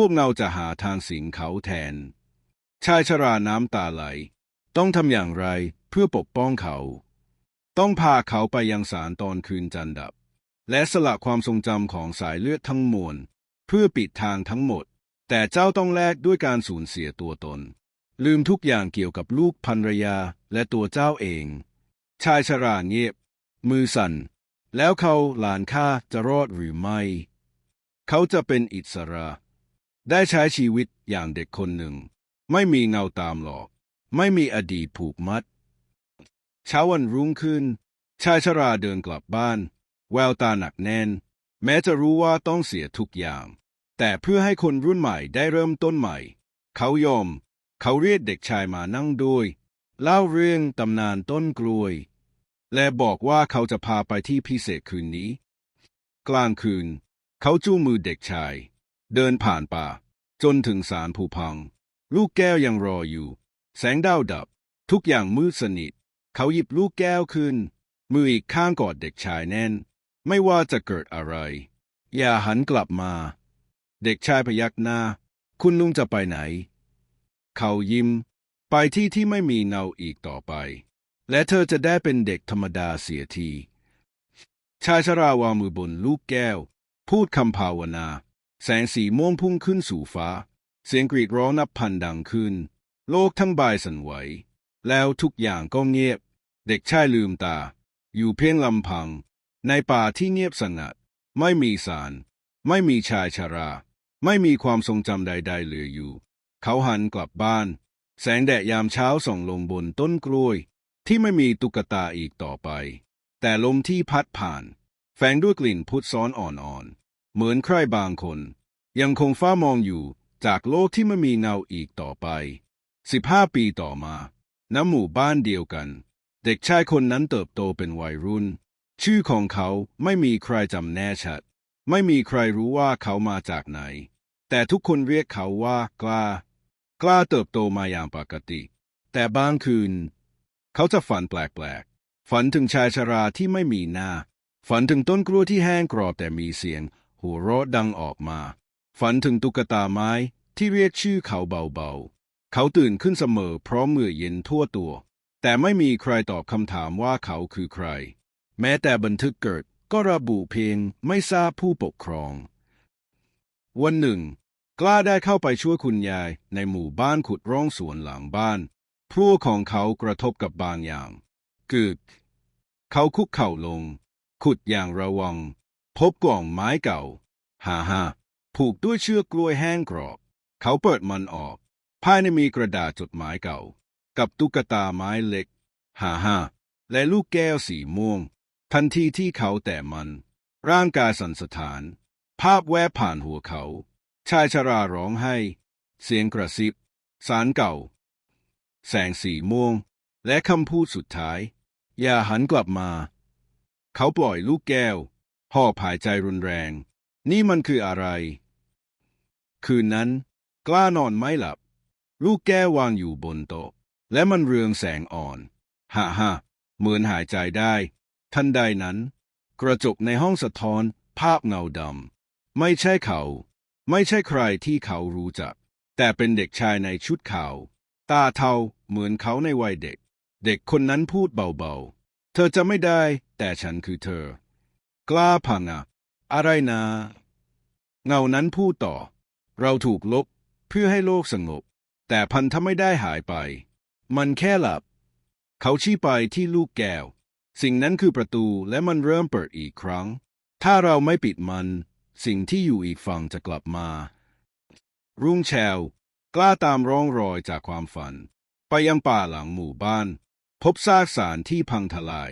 พวกเราจะหาทางสิงเขาแทนชายชราน้ำตาไหลต้องทำอย่างไรเพื่อปกป้องเขาต้องพาเขาไปยังศาลตอนคืนจันทร์ดับและสละความทรงจำของสายเลือดทั้งมวลเพื่อปิดทางทั้งหมดแต่เจ้าต้องแลกด้วยการสูญเสียตัวตนลืมทุกอย่างเกี่ยวกับลูกภรรยาและตัวเจ้าเองชายชราเงียบมือสั่นแล้วเขาหลานข้าจะรอดหรือไม่เขาจะเป็นอิสระได้ใช้ชีวิตอย่างเด็กคนหนึ่งไม่มีเงาตามหลอกไม่มีอดีตผูกมัดเช้าวันรุ่งขึ้นชายชราเดินกลับบ้านแววตาหนักแน่นแม้จะรู้ว่าต้องเสียทุกอย่างแต่เพื่อให้คนรุ่นใหม่ได้เริ่มต้นใหม่เขายอมเขาเรียกเด็กชายมานั่งด้วยเล่าเรื่องตำนานต้นกล้วยและบอกว่าเขาจะพาไปที่พิเศษคืนนี้กลางคืนเขาจูงมือเด็กชายเดินผ่านป่าจนถึงศาลผุพังลูกแก้วยังรออยู่แสงดาวดับทุกอย่างมืดสนิทเขาหยิบลูกแก้วขึ้นมืออีกข้างกอดเด็กชายแน่นไม่ว่าจะเกิดอะไรอย่าหันกลับมาเด็กชายพยักหน้าคุณลุงจะไปไหนเขายิ้มไปที่ไม่มีเงาอีกต่อไปและเธอจะได้เป็นเด็กธรรมดาเสียทีชายชราวางมือบนลูกแก้วพูดคำภาวนาแสงสีม่วงพุ่งขึ้นสู่ฟ้าเสียงกรีดร้องนับพันดังขึ้นโลกทั้งใบสั่นไหวแล้วทุกอย่างก็เงียบเด็กชายลืมตาอยู่เพียงลำพังในป่าที่เงียบสงัดไม่มีสารไม่มีชายชราไม่มีความทรงจำใดๆเหลืออยู่เขาหันกลับบ้านแสงแดดยามเช้าส่องลงบนต้นกล้วยที่ไม่มีตุ๊กตาอีกต่อไปแต่ลมที่พัดผ่านแฝงด้วยกลิ่นพุทธซ้อนอ่อนๆเหมือนใครบางคนยังคงเฝ้ามองอยู่จากโลกที่ไม่มีเงาอีกต่อไป15 ปีต่อมาณหมู่บ้านเดียวกันเด็กชายคนนั้นเติบโตเป็นวัยรุ่นชื่อของเขาไม่มีใครจำแน่ชัดไม่มีใครรู้ว่าเขามาจากไหนแต่ทุกคนเรียกเขาว่ากล้าเติบโตมาอย่างปกติแต่บางคืนเขาจะฝันแปลกๆฝันถึงชายชราที่ไม่มีหน้าฝันถึงต้นกล้วยที่แห้งกรอบแต่มีเสียงหัวเราะดังออกมาฝันถึงตุ๊กตาไม้ที่เรียกชื่อเขาเบาๆเขาตื่นขึ้นเสมอพร้อมมือเย็นทั่วตัวแต่ไม่มีใครตอบคำถามว่าเขาคือใครแม้แต่บันทึกเกิดก็ระบุเพียงไม่ทราบผู้ปกครองวันหนึ่งกล้าได้เข้าไปช่วยคุณยายในหมู่บ้านขุดร่องสวนหลังบ้านพลั่วของเขากระทบกับบางอย่างกึกเขาคุกเข่าลงขุดอย่างระวังพบกล่องไม้เก่าฮ่าผูกด้วยเชือกกล้วยแห้งกรอบเขาเปิดมันออกภายในมีกระดาษจดหมายเก่ากับตุ๊กตาไม้เล็กฮ่าและลูกแก้วสีม่วงทันทีที่เขาแตะมันร่างกายสั่นสะท้านภาพแวบผ่านหัวเขาชายชราร้องไห้เสียงกระซิบสารเก่าแสงสีม่วงและคำพูดสุดท้ายอย่าหันกลับมาเขาปล่อยลูกแก้วหอบหายใจรุนแรงนี่มันคืออะไรคืนนั้นกล้านอนไม่หลับลูกแก้ววางอยู่บนโต๊ะและมันเรืองแสงอ่อนฮ่าเหมือนหายใจได้ทันใดนั้นกระจกในห้องสะท้อนภาพเงาดำไม่ใช่เขาไม่ใช่ใครที่เขารู้จักแต่เป็นเด็กชายในชุดขาวตาเทาเหมือนเขาในวัยเด็กเด็กคนนั้นพูดเบาๆเธอจะไม่ได้แต่ฉันคือเธอกล้าพังอะอะไรนะเงานั้นพูดต่อเราถูกลบเพื่อให้โลกสงบแต่พันธะไม่ได้หายไปมันแค่หลับเขาชี้ไปที่ลูกแก้วสิ่งนั้นคือประตูและมันเริ่มเปิดอีกครั้งถ้าเราไม่ปิดมันสิ่งที่อยู่อีกฝั่งจะกลับมารุ่งเช้ากล้าตามร่องรอยจากความฝันไปยังป่าหลังหมู่บ้านพบซากศาลที่พังทลาย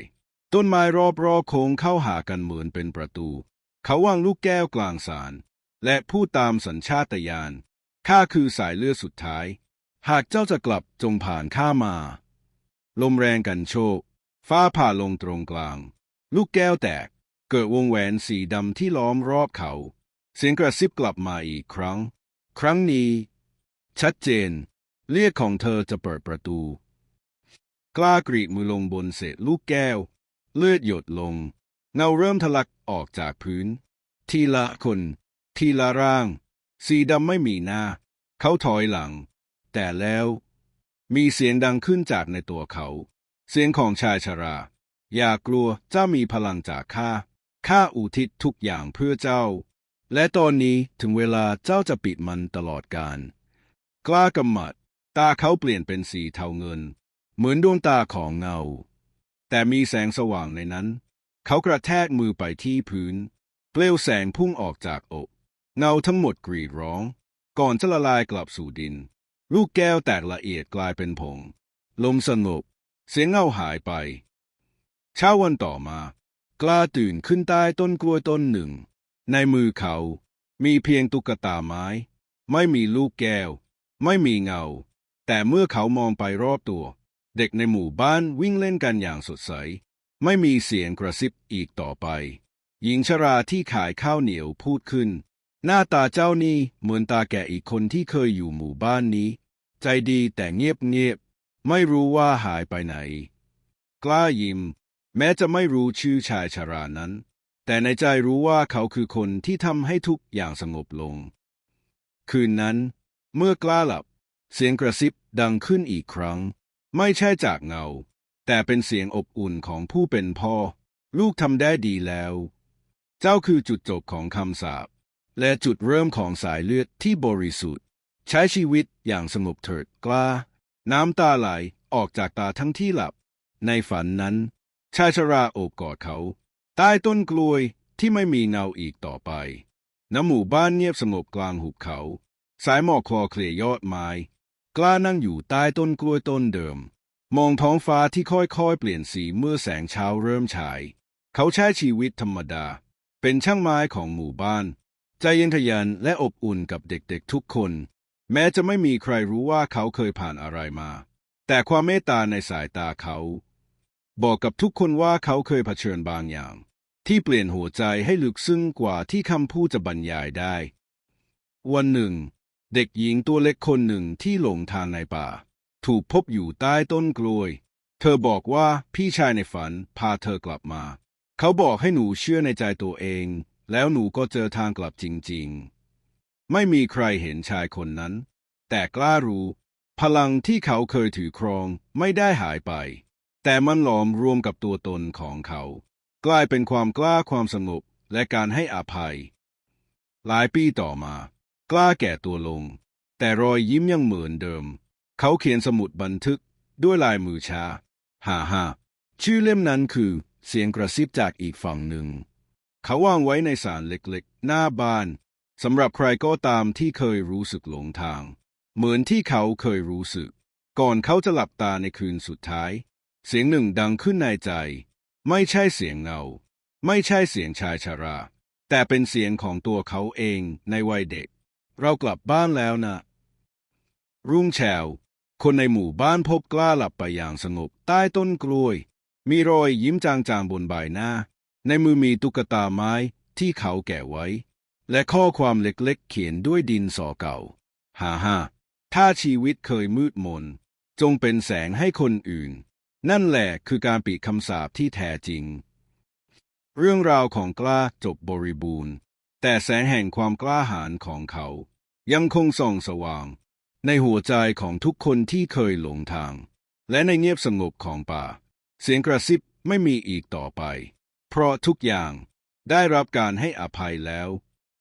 ต้นไม้รอบๆโค้งเข้าหากันเหมือนเป็นประตูเขาวางลูกแก้วกลางศาลและพูดตามสัญชาตญาณข้าคือสายเลือดสุดท้ายหากเจ้าจะกลับจงผ่านข้ามาลมแรงกันโชกฟ้าผ่าลงตรงกลางลูกแก้วแตกเกิดวงแหวนสีดำที่ล้อมรอบเขาเสียงกระซิบกลับมาอีกครั้งนี้ชัดเจนเรียกของเธอจะเปิดประตูกล้ากรีดมือลงบนเศษลูกแก้วเลือดหยดลงเงาเริ่มทะลักออกจากพื้นทีละคนทีละร่าง สีดำไม่มีหน้าเขาถอยหลังแต่แล้วมีเสียงดังขึ้นจากในตัวเขาเสียงของชายชรา อย่ากลัวเจ้ามีพลังจากข้าอุทิศทุกอย่างเพื่อเจ้าและตอนนี้ถึงเวลาเจ้าจะปิดมันตลอดกาลกล้ากำหมัดตาเขาเปลี่ยนเป็นสีเทาเงินเหมือนดวงตาของเงาแต่มีแสงสว่างในนั้นเขากระแทกมือไปที่พื้นเปลวแสงพุ่งออกจากอกเงาทั้งหมดกรีดร้องก่อนจะละลายกลับสู่ดินลูกแก้วแตกละเอียดกลายเป็นผงลมสงบเสียงเงาหายไปเช้าวันต่อมากล้าตื่นขึ้นใต้ต้นกล้วยต้นหนึ่งในมือเขามีเพียงตุ๊กตาไม้ไม่มีลูกแก้วไม่มีเงาแต่เมื่อเขามองไปรอบตัวเด็กในหมู่บ้านวิ่งเล่นกันอย่างสดใสไม่มีเสียงกระซิบอีกต่อไปหญิงชราที่ขายข้าวเหนียวพูดขึ้นหน้าตาเจ้านี่เหมือนตาแก่อีกคนที่เคยอยู่หมู่บ้านนี้ใจดีแต่เงียบไม่รู้ว่าหายไปไหนกล้ายิ้มแม้จะไม่รู้ชื่อชายชรานั้นแต่ในใจรู้ว่าเขาคือคนที่ทำให้ทุกอย่างสงบลงคืนนั้นเมื่อกล้าหลับเสียงกระซิบดังขึ้นอีกครั้งไม่ใช่จากเงาแต่เป็นเสียงอบอุ่นของผู้เป็นพ่อลูกทำได้ดีแล้วเจ้าคือจุดจบของคำสาปและจุดเริ่มของสายเลือดที่บริสุทธิ์ใช้ชีวิตอย่างสงบเถิดกล้าน้ำตาไหลออกจากตาทั้งที่หลับในฝันนั้นชายชราโอบกอดเขาใต้ต้นกล้วยที่ไม่มีเงาอีกต่อไปณหมู่บ้านเงียบสงบกลางหุบเขาสายหมอกคลอเคลียยอดไม้กล้านั่งอยู่ใต้ต้นกล้วยต้นเดิมมองท้องฟ้าที่ค่อยๆเปลี่ยนสีเมื่อแสงเช้าเริ่มฉายเขาใช้ชีวิตธรรมดาเป็นช่างไม้ของหมู่บ้านใจเย็นทะยันและอบอุ่นกับเด็กๆทุกคนแม้จะไม่มีใครรู้ว่าเขาเคยผ่านอะไรมาแต่ความเมตตาในสายตาเขาบอกกับทุกคนว่าเขาเคยเผชิญบางอย่างที่เปลี่ยนหัวใจให้ลึกซึ้งกว่าที่คำพูดจะบรรยายได้วันหนึ่งเด็กหญิงตัวเล็กคนหนึ่งที่หลงทางในป่าถูกพบอยู่ใต้ต้นกล้วยเธอบอกว่าพี่ชายในฝันพาเธอกลับมาเขาบอกให้หนูเชื่อในใจตัวเองแล้วหนูก็เจอทางกลับจริงๆไม่มีใครเห็นชายคนนั้นแต่กล้ารู้พลังที่เขาเคยถือครองไม่ได้หายไปแต่มันหลอมรวมกับตัวตนของเขากลายเป็นความกล้าความสงบและการให้อภัยหลายปีต่อมากล้าแก่ตัวลงแต่รอยยิ้มยังเหมือนเดิมเขาเขียนสมุดบันทึกด้วยลายมือช้าฮ่าชื่อเล่มนั้นคือเสียงกระซิบจากอีกฝั่งหนึ่งเขาวางไว้ในศาลเล็กๆหน้าบ้านสำหรับใครก็ตามที่เคยรู้สึกหลงทางเหมือนที่เขาเคยรู้สึกก่อนเขาจะหลับตาในคืนสุดท้ายเสียงหนึ่งดังขึ้นในใจไม่ใช่เสียงเงาไม่ใช่เสียงชายชราแต่เป็นเสียงของตัวเขาเองในวัยเด็กเรากลับบ้านแล้วนะรุ่งเช้าคนในหมู่บ้านพบกล้าหลับไปอย่างสงบใต้ต้นกล้วยมีรอยยิ้มจางๆบนใบหน้าในมือมีตุ๊กตาไม้ที่เขาแกะไว้และข้อความเล็กๆเขียนด้วยดินสอเก่าฮ่าถ้าชีวิตเคยมืดมนจงเป็นแสงให้คนอื่นนั่นแหละคือการปิดคำสาปที่แท้จริงเรื่องราวของกล้าจบบริบูรณ์แต่แสงแห่งความกล้าหาญของเขายังคงส่องสว่างในหัวใจของทุกคนที่เคยหลงทางและในเงียบสงบของป่าเสียงกระซิบไม่มีอีกต่อไปเพราะทุกอย่างได้รับการให้อภัยแล้ว